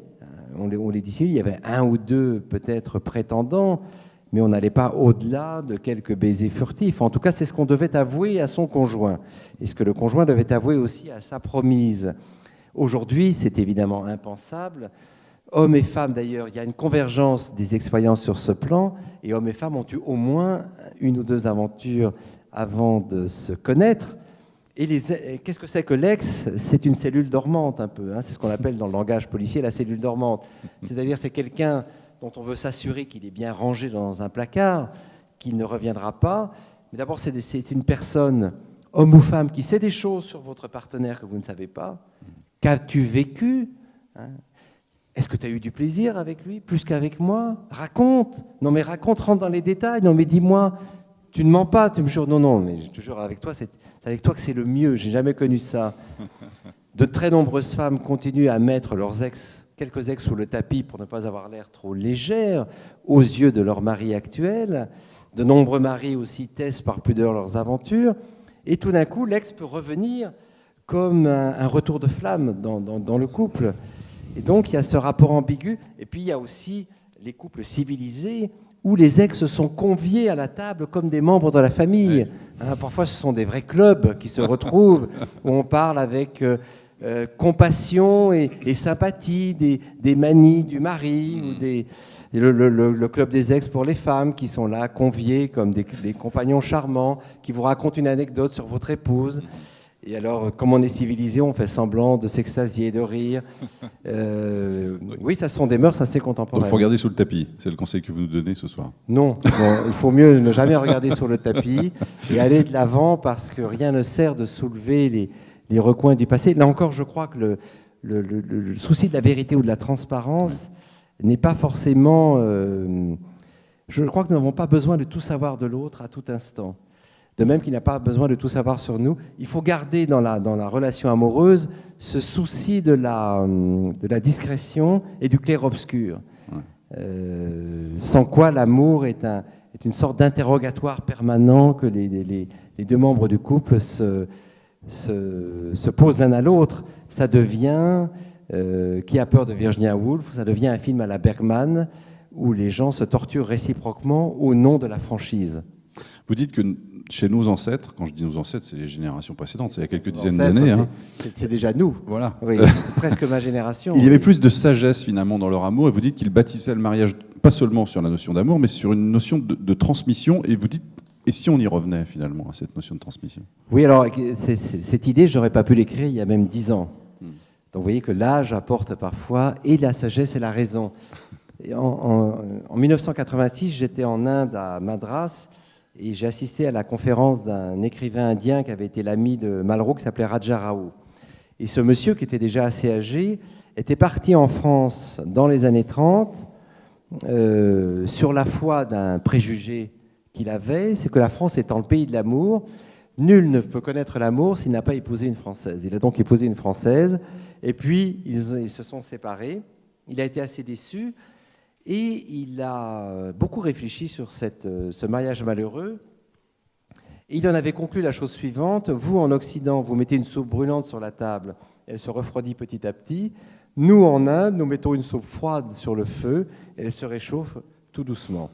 On les dissimulait. Il y avait un ou deux, peut-être, prétendants, mais on n'allait pas au-delà de quelques baisers furtifs. En tout cas, c'est ce qu'on devait avouer à son conjoint, et ce que le conjoint devait avouer aussi à sa promise. Aujourd'hui, c'est évidemment impensable. Hommes et femmes, d'ailleurs, il y a une convergence des expériences sur ce plan, et hommes et femmes ont eu au moins une ou deux aventures avant de se connaître. Et qu'est-ce que c'est que l'ex? C'est une cellule dormante un peu. C'est ce qu'on appelle dans le langage policier la cellule dormante. C'est-à-dire c'est quelqu'un dont on veut s'assurer qu'il est bien rangé dans un placard, qu'il ne reviendra pas. Mais d'abord, c'est une personne, homme ou femme, qui sait des choses sur votre partenaire que vous ne savez pas. Qu'as-tu vécu? Est-ce que tu as eu du plaisir avec lui, plus qu'avec moi? Raconte. Non, mais raconte, rentre dans les détails. Non, mais dis-moi, tu ne mens pas. Tu me jures, non, mais toujours avec toi, c'est avec toi que c'est le mieux. J'ai jamais connu ça. De très nombreuses femmes continuent à mettre quelques ex sous le tapis pour ne pas avoir l'air trop légères aux yeux de leur mari actuel. De nombreux maris aussi taisent par pudeur leurs aventures. Et tout d'un coup, l'ex peut revenir comme un retour de flamme dans le couple. Et donc, il y a ce rapport ambigu. Et puis, il y a aussi les couples civilisés où les ex sont conviés à la table comme des membres de la famille. Parfois, ce sont des vrais clubs qui se retrouvent, où on parle avec compassion et sympathie des manies du mari, ou le club des ex pour les femmes qui sont là, conviés comme des compagnons charmants, qui vous racontent une anecdote sur votre épouse. Et alors, comme on est civilisé, on fait semblant de s'extasier et de rire. Oui, ça sont des mœurs assez contemporaines. Donc il faut regarder sous le tapis, c'est le conseil que vous nous donnez ce soir. Non, il faut mieux ne jamais regarder sur le tapis et aller de l'avant parce que rien ne sert de soulever les recoins du passé. Là encore, je crois que le souci de la vérité ou de la transparence n'est pas forcément... je crois que nous n'avons pas besoin de tout savoir de l'autre à tout instant. De même qu'il n'a pas besoin de tout savoir sur nous. Il faut garder dans la relation amoureuse ce souci de la discrétion et du clair-obscur. Sans quoi l'amour est une sorte d'interrogatoire permanent que les deux membres du couple se posent l'un à l'autre. Ça devient, Qui a peur de Virginia Woolf, ça devient un film à la Bergman où les gens se torturent réciproquement au nom de la franchise. Vous dites que chez nos ancêtres, quand je dis nos ancêtres, c'est les générations précédentes, c'est il y a quelques dizaines d'années. C'est déjà nous. Voilà. Oui, presque ma génération. Il y avait plus de sagesse finalement dans leur amour, et vous dites qu'ils bâtissaient le mariage pas seulement sur la notion d'amour, mais sur une notion de transmission, et vous dites, et si on y revenait finalement à cette notion de transmission? Oui, alors cette idée, j'aurais pas pu l'écrire il y a même 10 ans. Donc vous voyez que l'âge apporte parfois et la sagesse et la raison. Et en 1986, j'étais en Inde, à Madras, et j'ai assisté à la conférence d'un écrivain indien qui avait été l'ami de Malraux, qui s'appelait Raja Rao. Et ce monsieur, qui était déjà assez âgé, était parti en France dans les années 30 sur la foi d'un préjugé qu'il avait, c'est que la France étant le pays de l'amour, nul ne peut connaître l'amour s'il n'a pas épousé une Française. Il a donc épousé une Française, et puis ils se sont séparés. Il a été assez déçu, et il a beaucoup réfléchi sur ce mariage malheureux. Et il en avait conclu la chose suivante: vous, en Occident, vous mettez une soupe brûlante sur la table, elle se refroidit petit à petit. Nous, en Inde, nous mettons une soupe froide sur le feu, et elle se réchauffe tout doucement.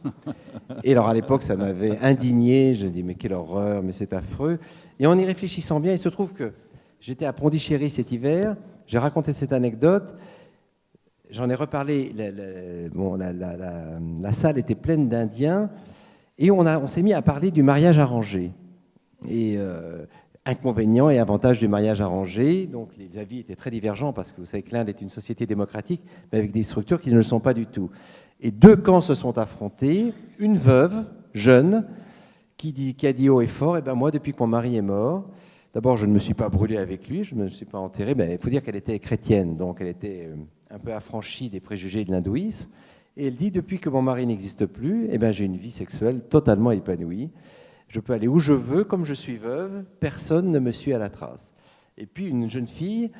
Et alors, à l'époque, ça m'avait indigné. Je me dis, mais quelle horreur, mais c'est affreux. Et en y réfléchissant bien, il se trouve que j'étais à Pondichéry cet hiver, j'ai raconté cette anecdote. J'en ai reparlé, la salle était pleine d'Indiens, et on s'est mis à parler du mariage arrangé. Et inconvénients et avantages du mariage arrangé. Donc les avis étaient très divergents, parce que vous savez que l'Inde est une société démocratique, mais avec des structures qui ne le sont pas du tout. Et deux camps se sont affrontés. Une veuve, jeune, qui a dit haut et fort, moi, depuis que mon mari est mort, d'abord, je ne me suis pas brûlé avec lui, je ne me suis pas enterré, mais il faut dire qu'elle était chrétienne, donc elle était un peu affranchie des préjugés de l'hindouisme. Et elle dit, depuis que mon mari n'existe plus, j'ai une vie sexuelle totalement épanouie. Je peux aller où je veux, comme je suis veuve, personne ne me suit à la trace. Et puis une jeune fille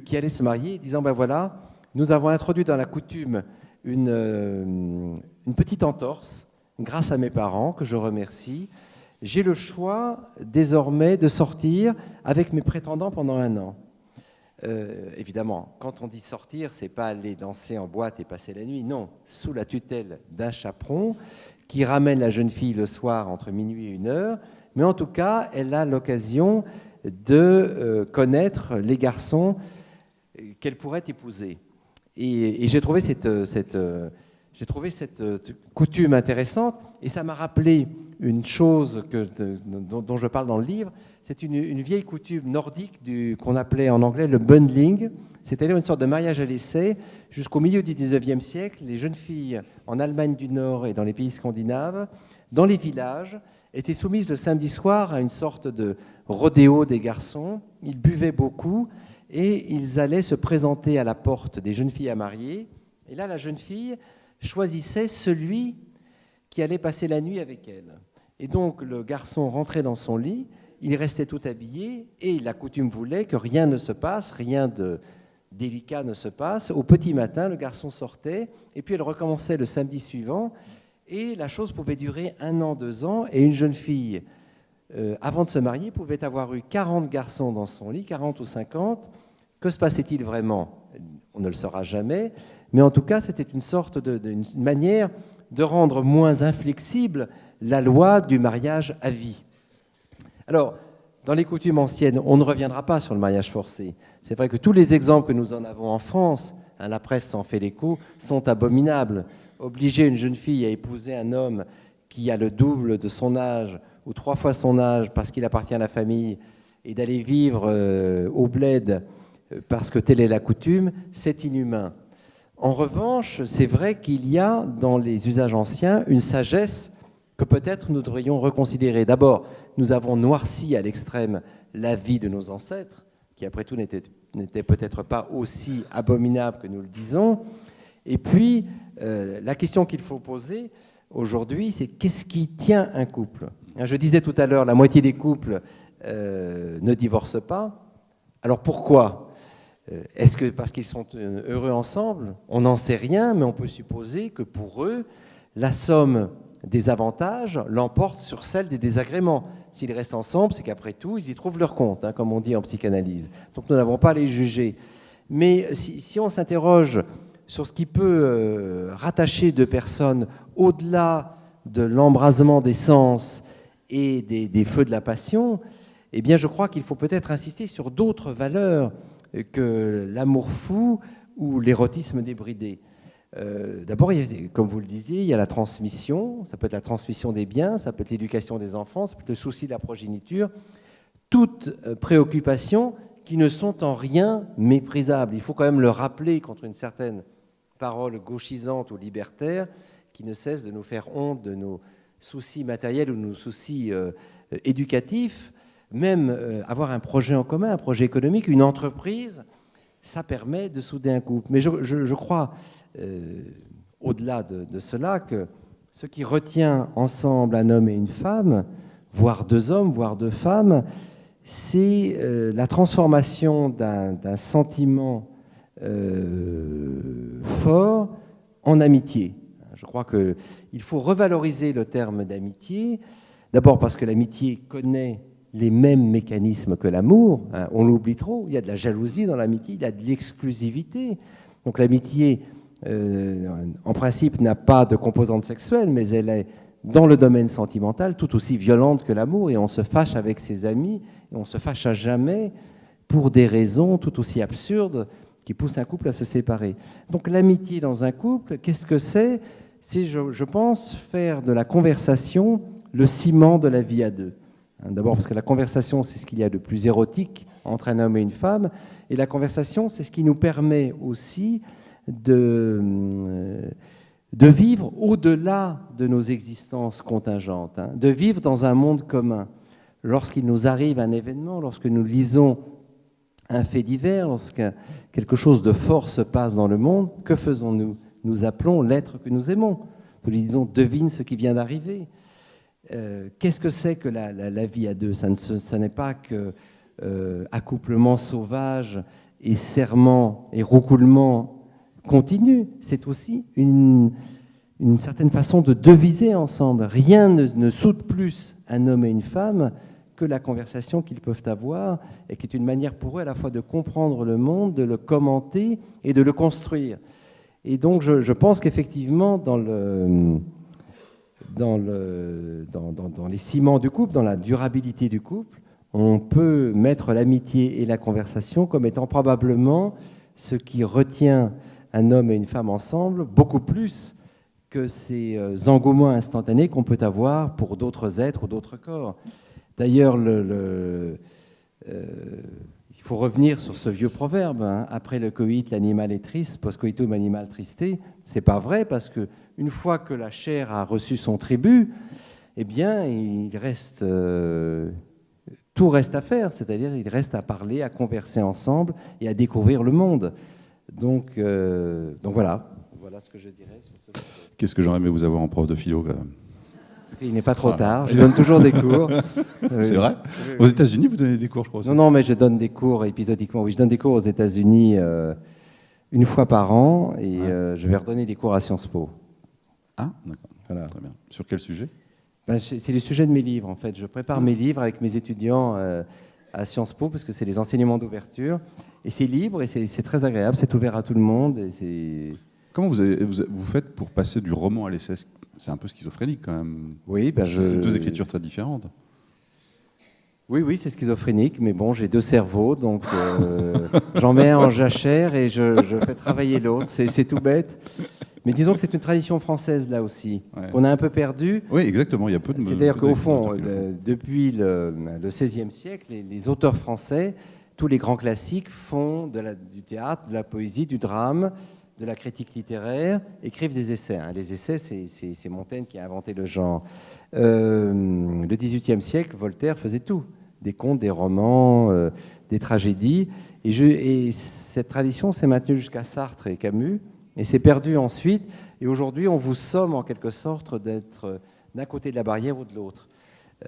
qui allait se marier, disant, voilà, nous avons introduit dans la coutume une petite entorse, grâce à mes parents, que je remercie. J'ai le choix désormais de sortir avec mes prétendants pendant 1 an. Évidemment, quand on dit sortir, c'est pas aller danser en boîte et passer la nuit, non, sous la tutelle d'un chaperon qui ramène la jeune fille le soir entre minuit et 1h, mais en tout cas, elle a l'occasion de connaître les garçons qu'elle pourrait épouser. Et j'ai trouvé cette coutume intéressante, et ça m'a rappelé une chose dont je parle dans le livre. C'est une vieille coutume nordique qu'on appelait en anglais le bundling, c'est-à-dire une sorte de mariage à l'essai. Jusqu'au milieu du 19e siècle, les jeunes filles en Allemagne du Nord et dans les pays scandinaves, dans les villages, étaient soumises le samedi soir à une sorte de rodéo des garçons. Ils buvaient beaucoup et ils allaient se présenter à la porte des jeunes filles à marier. Et là, la jeune fille choisissait celui qui allait passer la nuit avec elle. Et donc, le garçon rentrait dans son lit, il restait tout habillé, et la coutume voulait que rien ne se passe, rien de délicat ne se passe. Au petit matin, le garçon sortait, et puis elle recommençait le samedi suivant, et la chose pouvait durer 1 an, 2 ans, et une jeune fille, avant de se marier, pouvait avoir eu 40 garçons dans son lit, 40 ou 50. Que se passait-il vraiment? On ne le saura jamais, mais en tout cas, c'était une sorte une manière de rendre moins inflexible la loi du mariage à vie. Alors, dans les coutumes anciennes, on ne reviendra pas sur le mariage forcé. C'est vrai que tous les exemples que nous en avons en France, la presse s'en fait l'écho, sont abominables. Obliger une jeune fille à épouser un homme qui a le double de son âge ou 3 fois son âge parce qu'il appartient à la famille et d'aller vivre au bled parce que telle est la coutume, c'est inhumain. En revanche, c'est vrai qu'il y a dans les usages anciens une sagesse que peut-être nous devrions reconsidérer. D'abord, nous avons noirci à l'extrême la vie de nos ancêtres, qui après tout n'était peut-être pas aussi abominable que nous le disons. Et puis, la question qu'il faut poser aujourd'hui, c'est qu'est-ce qui tient un couple ? Je disais tout à l'heure, la moitié des couples ne divorcent pas. Alors pourquoi ? Est-ce que parce qu'ils sont heureux ensemble ? On n'en sait rien, mais on peut supposer que pour eux, la somme des avantages l'emporte sur celle des désagréments. S'ils restent ensemble, c'est qu'après tout, ils y trouvent leur compte, comme on dit en psychanalyse. Donc nous n'avons pas à les juger. Mais si on s'interroge sur ce qui peut rattacher deux personnes au-delà de l'embrasement des sens et des feux de la passion, eh bien je crois qu'il faut peut-être insister sur d'autres valeurs que l'amour fou ou l'érotisme débridé. D'abord, comme vous le disiez, il y a la transmission, ça peut être la transmission des biens, ça peut être l'éducation des enfants, ça peut être le souci de la progéniture, toutes préoccupations qui ne sont en rien méprisables. Il faut quand même le rappeler contre une certaine parole gauchisante ou libertaire qui ne cesse de nous faire honte de nos soucis matériels ou de nos soucis éducatifs. Même avoir un projet en commun, un projet économique, une entreprise, ça permet de souder un couple. Mais je crois, au-delà de cela, que ce qui retient ensemble un homme et une femme, voire deux hommes, voire deux femmes, c'est la transformation d'un sentiment fort en amitié. Je crois qu'il faut revaloriser le terme d'amitié, d'abord parce que l'amitié connaît les mêmes mécanismes que l'amour. On l'oublie trop. Il y a de la jalousie dans l'amitié, il y a de l'exclusivité. Donc l'amitié, en principe, n'a pas de composante sexuelle, mais elle est, dans le domaine sentimental, tout aussi violente que l'amour. Et on se fâche avec ses amis, et on se fâche à jamais pour des raisons tout aussi absurdes qui poussent un couple à se séparer. Donc l'amitié dans un couple, qu'est-ce que c'est ? C'est, je pense, faire de la conversation le ciment de la vie à deux. D'abord parce que la conversation, c'est ce qu'il y a de plus érotique entre un homme et une femme. Et la conversation, c'est ce qui nous permet aussi de vivre au-delà de nos existences contingentes, de vivre dans un monde commun. Lorsqu'il nous arrive un événement, lorsque nous lisons un fait divers, lorsque quelque chose de fort se passe dans le monde, que faisons-nous ? Nous appelons l'être que nous aimons. Nous lui disons « devine ce qui vient d'arriver ». Qu'est-ce que c'est que la vie à deux ? Ça n'est pas que accouplement sauvage et serment et roucoulement continu. C'est aussi une certaine façon de deviser ensemble. Rien ne soude plus un homme et une femme que la conversation qu'ils peuvent avoir et qui est une manière pour eux à la fois de comprendre le monde, de le commenter et de le construire. Et donc je pense qu'effectivement dans les ciments du couple, dans la durabilité du couple, on peut mettre l'amitié et la conversation comme étant probablement ce qui retient un homme et une femme ensemble, beaucoup plus que ces engouements instantanés qu'on peut avoir pour d'autres êtres ou d'autres corps. D'ailleurs, il faut revenir sur ce vieux proverbe, après le coït, l'animal est triste, post coitum animal tristé. C'est pas vrai, parce que une fois que la chair a reçu son tribut, eh bien, tout reste à faire, c'est-à-dire il reste à parler, à converser ensemble et à découvrir le monde. Donc voilà ce que je dirais sur ce sujet. Qu'est-ce que j'aurais aimé vous avoir en prof de philo quand même. Il n'est pas trop tard, je donne toujours des cours. C'est vrai ? Aux États-Unis, vous donnez des cours, je crois aussi. Non, mais je donne des cours épisodiquement. Oui, je donne des cours aux États-Unis une fois par an et je vais redonner des cours à Sciences Po. Ah, d'accord. Voilà. Très bien. Sur quel sujet ? C'est le sujet de mes livres, en fait. Je prépare mes livres avec mes étudiants à Sciences Po parce que c'est les enseignements d'ouverture. Et c'est libre et c'est très agréable, c'est ouvert à tout le monde. Et comment vous faites pour passer du roman à l'essai ? C'est un peu schizophrénique quand même. Oui, c'est deux écritures très différentes. Oui, c'est schizophrénique, mais bon, j'ai deux cerveaux, donc j'en mets un en jachère et je fais travailler l'autre. C'est tout bête. Mais disons que c'est une tradition française, là aussi, Ouais. qu'on a un peu perdue. Oui, exactement. Il y a peu de. C'est-à-dire peu qu'au de- fond, d'auteurs qui le font. depuis le XVIe siècle, les auteurs français, tous les grands classiques font du théâtre, de la poésie, du drame, de la critique littéraire, écrivent des essais. Hein. Les essais, c'est Montaigne qui a inventé le genre. Le XVIIIe siècle, Voltaire faisait tout. Des contes, des romans, des tragédies. Et cette tradition s'est maintenue jusqu'à Sartre et Camus, et s'est perdue ensuite. Et aujourd'hui, on vous somme en quelque sorte d'être d'un côté de la barrière ou de l'autre.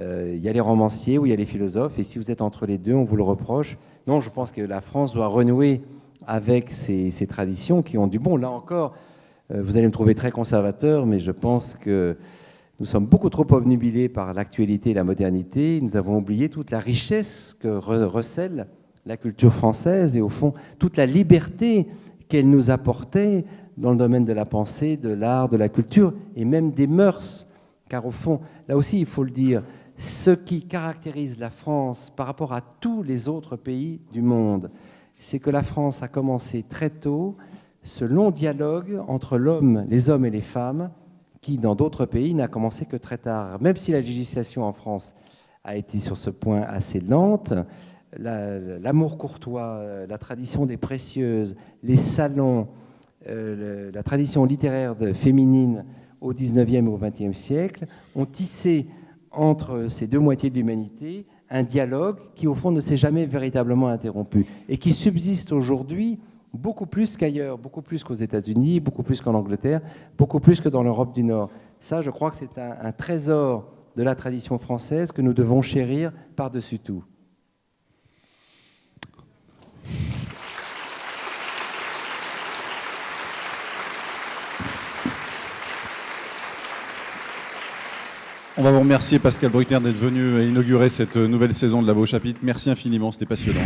Il y a les romanciers ou il y a les philosophes, et si vous êtes entre les deux, on vous le reproche. Non, je pense que la France doit renouer avec ces traditions qui ont du bon. Là encore, vous allez me trouver très conservateur, mais je pense que nous sommes beaucoup trop obnubilés par l'actualité et la modernité. Nous avons oublié toute la richesse que recèle la culture française et au fond toute la liberté qu'elle nous apportait dans le domaine de la pensée, de l'art, de la culture et même des mœurs. Car au fond, là aussi, il faut le dire, ce qui caractérise la France par rapport à tous les autres pays du monde, c'est que la France a commencé très tôt ce long dialogue entre les hommes et les femmes, qui, dans d'autres pays, n'a commencé que très tard. Même si la législation en France a été sur ce point assez lente, l'amour courtois, la tradition des précieuses, les salons, la tradition littéraire féminine au XIXe et au XXe siècle ont tissé entre ces deux moitiés de l'humanité un dialogue qui, au fond, ne s'est jamais véritablement interrompu et qui subsiste aujourd'hui beaucoup plus qu'ailleurs, beaucoup plus qu'aux États-Unis, beaucoup plus qu'en Angleterre, beaucoup plus que dans l'Europe du Nord. Ça, je crois que c'est un trésor de la tradition française que nous devons chérir par-dessus tout. On va vous remercier, Pascal Bruckner, d'être venu inaugurer cette nouvelle saison de La Beau Chapitre. Merci infiniment, c'était passionnant.